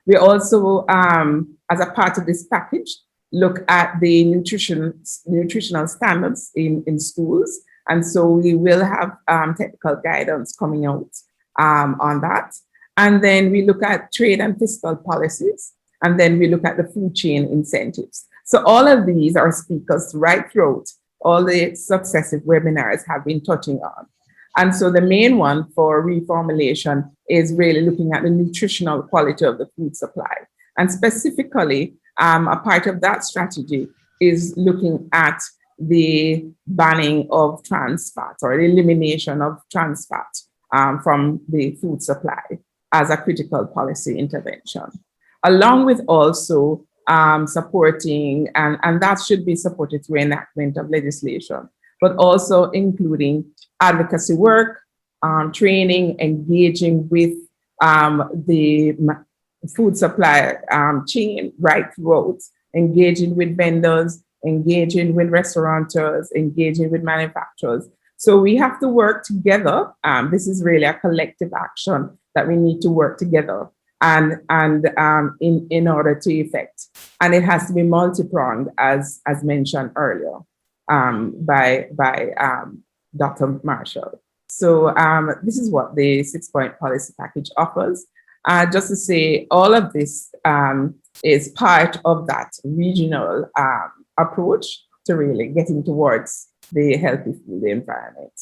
We also, as a part of this package, look at the nutritional standards in schools. And so we will have technical guidance coming out on that. And then we look at trade and fiscal policies. And then we look at the food chain incentives. So all of these are speakers right throughout all the successive webinars have been touching on. And so the main one for reformulation is really looking at the nutritional quality of the food supply. And specifically, a part of that strategy is looking at the banning of trans fat or the elimination of trans fat from the food supply as a critical policy intervention, along with also supporting, and that should be supported through enactment of legislation, but also including advocacy work, training, engaging with the food supply chain right throughout, engaging with vendors, engaging with restaurateurs, engaging with manufacturers. So we have to work together. This is really a collective action that we need to work together in order to effect. And it has to be multi-pronged, as mentioned earlier by Dr. Marshall. So this is what the 6-point policy package offers. Just to say, all of this is part of that regional approach to really getting towards the healthy food environment.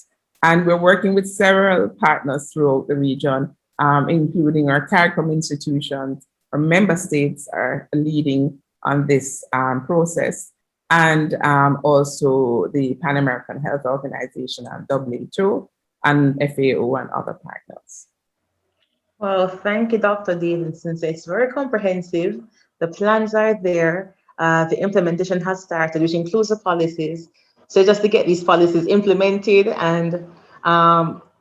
And we're working with several partners throughout the region, including our CARICOM institutions. Our member states are leading on this process, and also the Pan American Health Organization and WHO and FAO and other partners. Well, thank you, Dr. Davidson. So it's very comprehensive. The plans are there. The implementation has started, which includes the policies. So just to get these policies implemented, and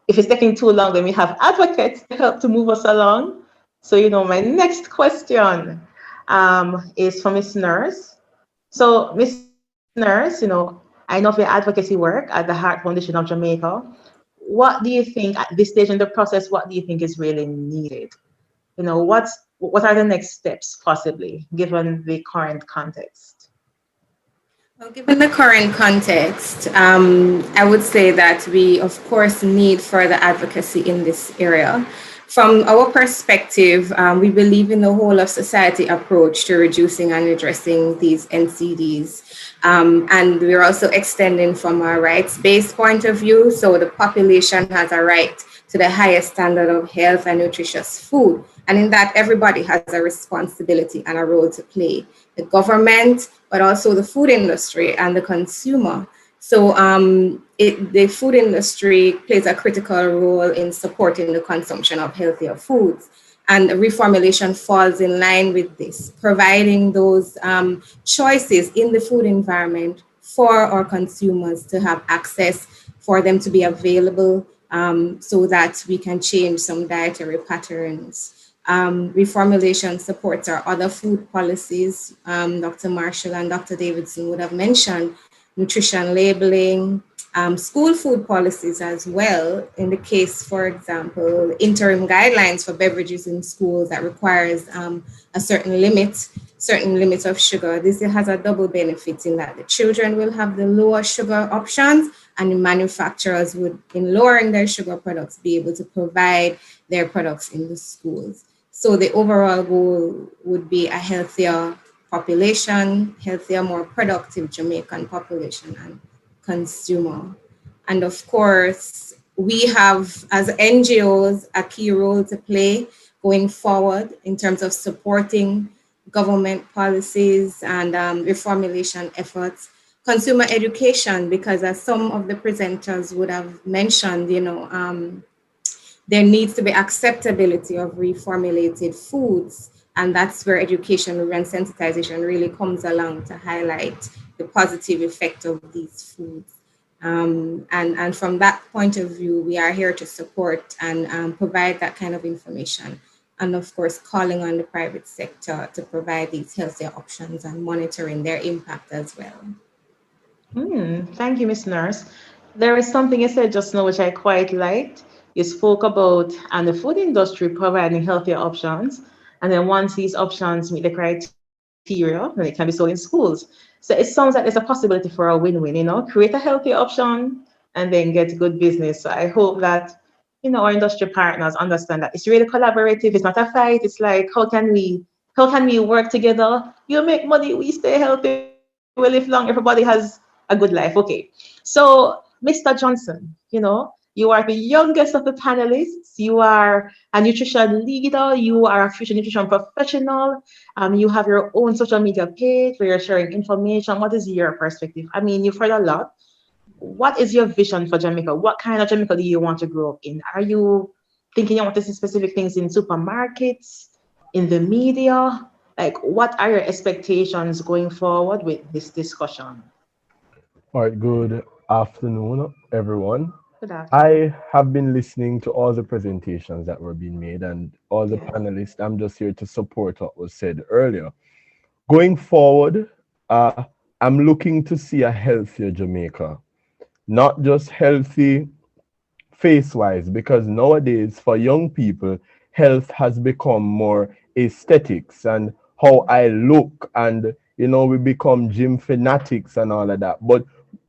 if it's taking too long, then we have advocates to help to move us along. So, my next question is for Ms. Nurse. So, Ms. Nurse, I know of your advocacy work at the Heart Foundation of Jamaica. What do you think at this stage in the process, what do you think is really needed? What are the next steps possibly, given the current context? Well, given the current context, I would say that we, of course, need further advocacy in this area. From our perspective, we believe in the whole of society approach to reducing and addressing these NCDs. And we're also extending from a rights-based point of view. So the population has a right to the highest standard of health and nutritious food. And in that, everybody has a responsibility and a role to play. The government, but also the food industry and the consumer. So the food industry plays a critical role in supporting the consumption of healthier foods. And reformulation falls in line with this, providing those choices in the food environment for our consumers to have access, for them to be available, so that we can change some dietary patterns. Reformulation supports our other food policies. Dr. Marshall and Dr. Davidson would have mentioned nutrition labeling, school food policies as well. In the case, for example, interim guidelines for beverages in schools that requires a certain limit of sugar. This has a double benefit in that the children will have the lower sugar options, and the manufacturers would, in lowering their sugar products, be able to provide their products in the schools. So the overall goal would be a healthier population, healthier, more productive Jamaican population and consumer. And of course, we have, as NGOs, a key role to play going forward in terms of supporting government policies and reformulation efforts. Consumer education, because as some of the presenters would have mentioned, there needs to be acceptability of reformulated foods. And that's where education and sensitization really comes along to highlight the positive effect of these foods. And from that point of view, we are here to support and provide that kind of information. And of course, calling on the private sector to provide these healthier options and monitoring their impact as well. Thank you, Ms. Nurse. There is something you said just now which I quite liked. You spoke about the food industry providing healthier options. And then once these options meet the criteria, then it can be sold in schools. So it sounds like there's a possibility for a win-win, create a healthy option and then get good business. So I hope that, our industry partners understand that it's really collaborative. It's not a fight. It's like, how can we work together? You make money, we stay healthy, we live long, everybody has a good life. Okay. So Mr. Johnson, you are the youngest of the panelists. You are a nutrition leader. You are a future nutrition professional. You have your own social media page where you're sharing information. What is your perspective? I mean, you've heard a lot. What is your vision for Jamaica? What kind of Jamaica do you want to grow up in? Are you thinking you want to see specific things in supermarkets, in the media? Like, what are your expectations going forward with this discussion? All right, good afternoon, everyone. Good afternoon. I have been listening to all the presentations that were being made and all the panelists. I'm just here to support what was said earlier. Going forward, I'm looking to see a healthier Jamaica, not just healthy face-wise, because nowadays for young people, health has become more aesthetics and how I look, and we become gym fanatics and all of that. But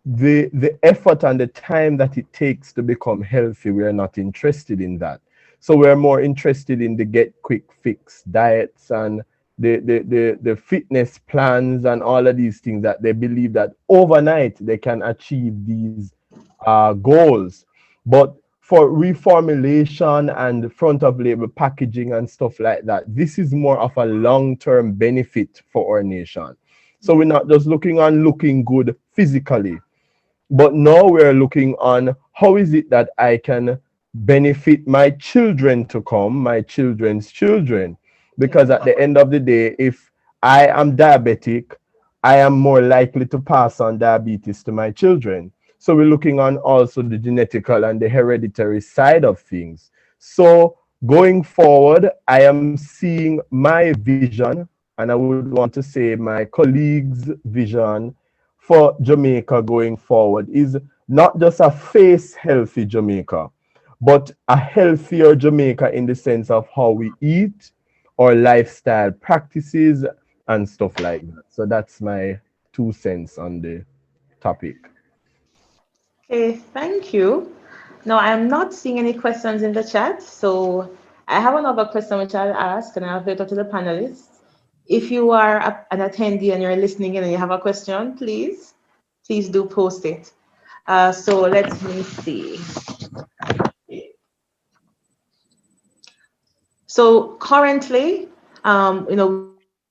the effort and the time that it takes to become healthy, we are not interested in that. So we're more interested in the get quick fix diets and the fitness plans and all of these things that they believe that overnight they can achieve these goals. But for reformulation and front of label packaging and stuff like that, this is more of a long-term benefit for our nation. So we're not just looking on looking good physically, but now we're looking on how is it that I can benefit my children to come, my children's children. Because at the end of the day, if I am diabetic, I am more likely to pass on diabetes to my children. So we're looking on also the genetical and the hereditary side of things. So going forward, I am seeing my vision, and I would want to say my colleagues' vision for Jamaica going forward is not just a face healthy Jamaica, but a healthier Jamaica in the sense of how we eat, our lifestyle practices, and stuff like that. So that's my 2 cents on the topic. Okay, thank you. Now, I'm not seeing any questions in the chat, so I have another question which I'll ask, and I'll put it to the panelists. If you are an attendee and you're listening in and you have a question, please do post it. So let me see. So currently,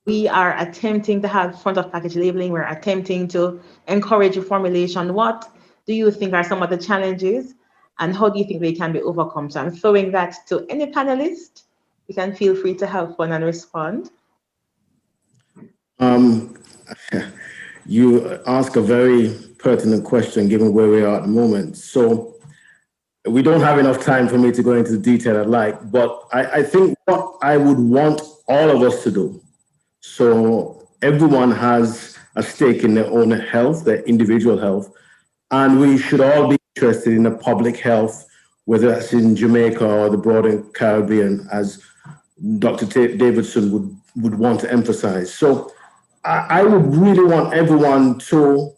we are attempting to have front of package labeling. We're attempting to encourage reformulation. What do you think are some of the challenges, and how do you think they can be overcome? So I'm throwing that to any panelist. You can feel free to have fun and respond. You ask a very pertinent question given where we are at the moment. So we don't have enough time for me to go into the detail I'd like, but I think what I would want all of us to do, so everyone has a stake in their own health, their individual health, and we should all be interested in the public health, whether that's in Jamaica or the broader Caribbean, as Dr. Davidson would want to emphasize. So I would really want everyone to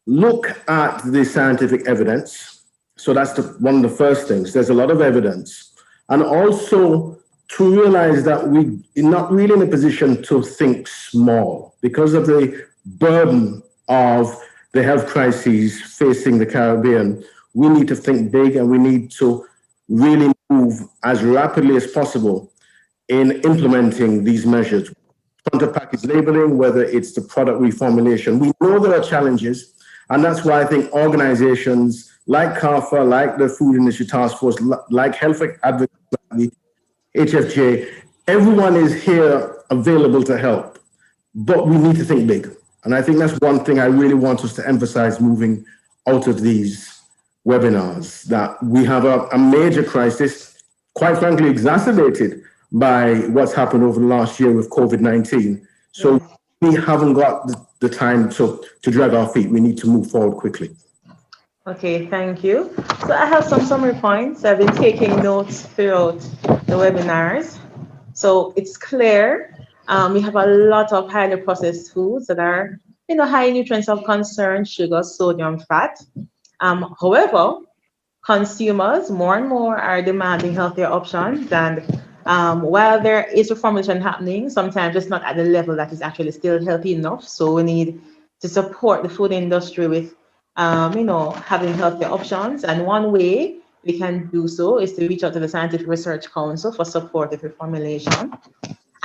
look at the scientific evidence. So that's one of the first things. There's a lot of evidence. And also to realize that we're not really in a position to think small because of the burden of the health crises facing the Caribbean. We need to think big, and we need to really move as rapidly as possible in implementing these measures. Front of package labeling, whether it's the product reformulation. We know there are challenges, and that's why I think organizations like CARFA, like the Food Industry Task Force, like Health Advocates, like the HFJ, everyone is here available to help, but we need to think big. And I think that's one thing I really want us to emphasize moving out of these webinars, that we have a major crisis, quite frankly, exacerbated by what's happened over the last year with COVID-19. So we haven't got the time to drag our feet. We need to move forward quickly. Okay, thank you. So I have some summary points. I've been taking notes throughout the webinars. So it's clear we have a lot of highly processed foods that are, high in nutrients of concern, sugar, sodium, fat. However, consumers more and more are demanding healthier options, and while there is reformulation happening, sometimes it's not at the level that is actually still healthy enough. So we need to support the food industry with having healthier options. And one way we can do so is to reach out to the Scientific Research Council for support with reformulation.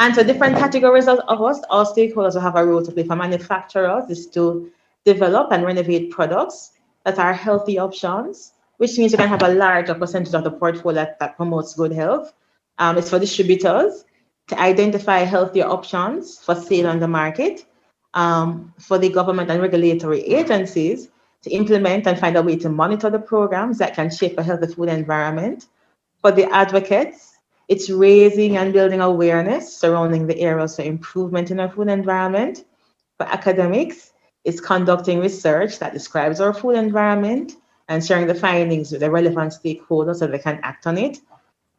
And so different categories of us, all stakeholders will have a role to play. For manufacturers is to develop and renovate products that are healthy options, which means you can have a larger percentage of the portfolio that promotes good health. It's for distributors to identify healthier options for sale on the market, for the government and regulatory agencies to implement and find a way to monitor the programs that can shape a healthy food environment. For the advocates, it's raising and building awareness surrounding the areas for improvement in our food environment. For academics, it's conducting research that describes our food environment and sharing the findings with the relevant stakeholders so they can act on it.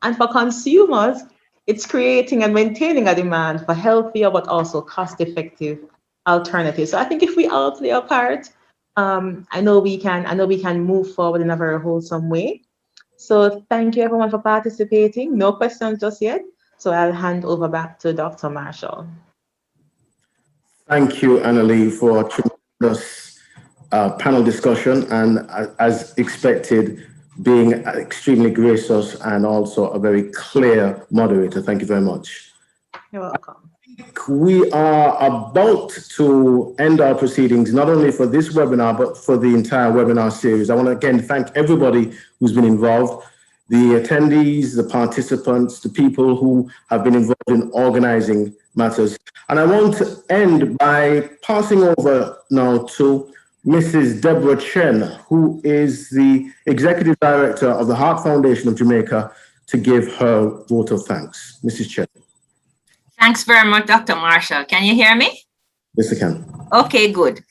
And for consumers, it's creating and maintaining a demand for healthier but also cost-effective alternatives. So I think if we all play our part, I know we can move forward in a very wholesome way. So thank you everyone for participating. No questions just yet. So I'll hand over back to Dr. Marshall. Thank you, Annalie, for tremendous panel discussion, and as expected, being extremely gracious and also a very clear moderator. Thank you very much. You're welcome. We are about to end our proceedings, not only for this webinar, but for the entire webinar series. I want to again thank everybody who's been involved, the attendees, the participants, the people who have been involved in organizing matters. And I want to end by passing over now to Mrs. Deborah Chen, who is the Executive Director of the Heart Foundation of Jamaica, to give her vote of thanks. Mrs. Chen. Thanks very much, Dr. Marshall. Can you hear me? Yes, I can. Okay, good.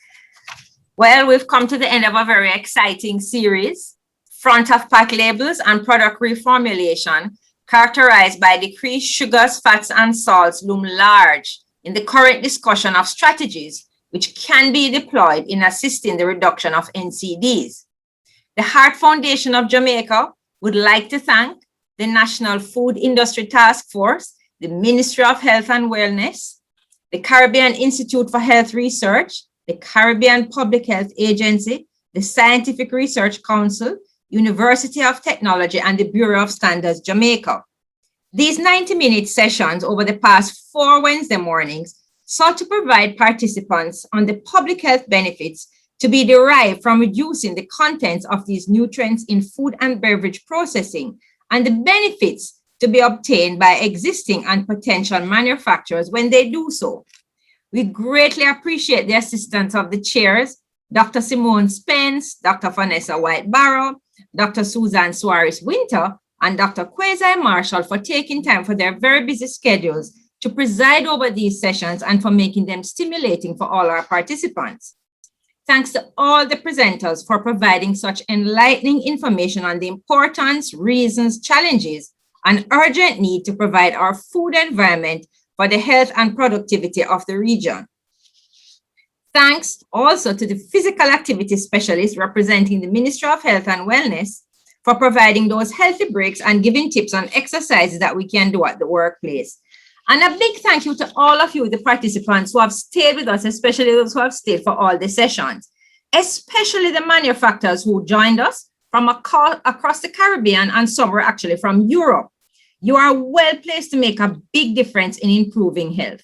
Well, we've come to the end of a very exciting series, front of pack labels and product reformulation, characterized by decreased sugars, fats, and salts loom large in the current discussion of strategies which can be deployed in assisting the reduction of NCDs. The Heart Foundation of Jamaica would like to thank the National Food Industry Task Force, the Ministry of Health and Wellness, the Caribbean Institute for Health Research, the Caribbean Public Health Agency, the Scientific Research Council, University of Technology, and the Bureau of Standards Jamaica. These 90-minute sessions over the past 4 Wednesday mornings sought to provide participants on the public health benefits to be derived from reducing the contents of these nutrients in food and beverage processing, and the benefits to be obtained by existing and potential manufacturers when they do so. We greatly appreciate the assistance of the chairs, Dr. Simone Spence, Dr. Vanessa White-Barrow, Dr. Susan Suarez-Winter, and Dr. Kwesi Marshall for taking time for their very busy schedules to preside over these sessions and for making them stimulating for all our participants. Thanks to all the presenters for providing such enlightening information on the importance, reasons, challenges, and urgent need to provide our food environment for the health and productivity of the region. Thanks also to the physical activity specialists representing the Ministry of Health and Wellness for providing those healthy breaks and giving tips on exercises that we can do at the workplace. And a big thank you to all of you, the participants who have stayed with us, especially those who have stayed for all the sessions, especially the manufacturers who joined us from across the Caribbean, and some were actually from Europe. You are well placed to make a big difference in improving health.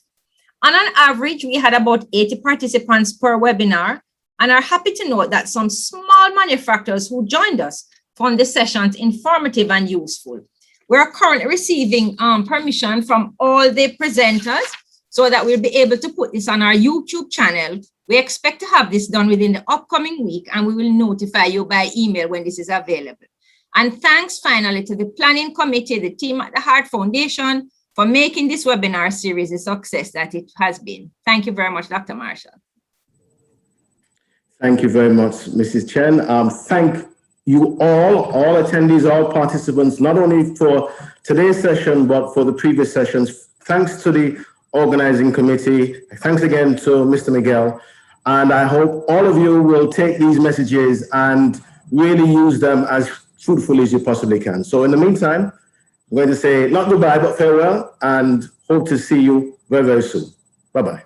On an average, we had about 80 participants per webinar, and are happy to note that some small manufacturers who joined us found the sessions informative and useful. We are currently receiving permission from all the presenters so that we'll be able to put this on our YouTube channel. We expect to have this done within the upcoming week, and we will notify you by email when this is available. And thanks finally to the planning committee, the team at the Heart Foundation, for making this webinar series a success that it has been. Thank you very much, Dr. Marshall. Thank you very much, Mrs. Chen. Thank you all attendees, all participants, not only for today's session, but for the previous sessions. Thanks to the organizing committee. Thanks again to Mr. Miguel. And I hope all of you will take these messages and really use them as fruitfully as you possibly can. So in the meantime, I'm going to say not goodbye, but farewell, and hope to see you very, very soon. Bye-bye.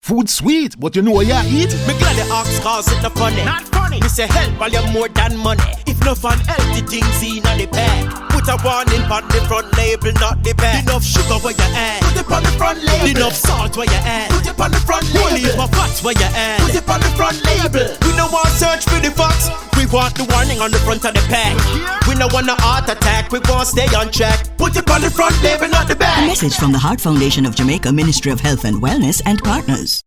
Food sweet, but you know what you eat? Me glad the ox cause it not funny. Not funny. Me say help while you're more than money. If no fun, healthy things in on the bag. Put a warning on the front label, not the back. Enough sugar where you add. Put it on the front label. Enough salt where you add. Put it on the front label. Only for fats where you add. Put it on the front label. We no want search for the facts. We want the warning on the front of the pack. We no want a heart attack. We want stay on track. Put it on the front label, not the back. A message from the Heart Foundation of Jamaica, Ministry of Health and Wellness, and partners.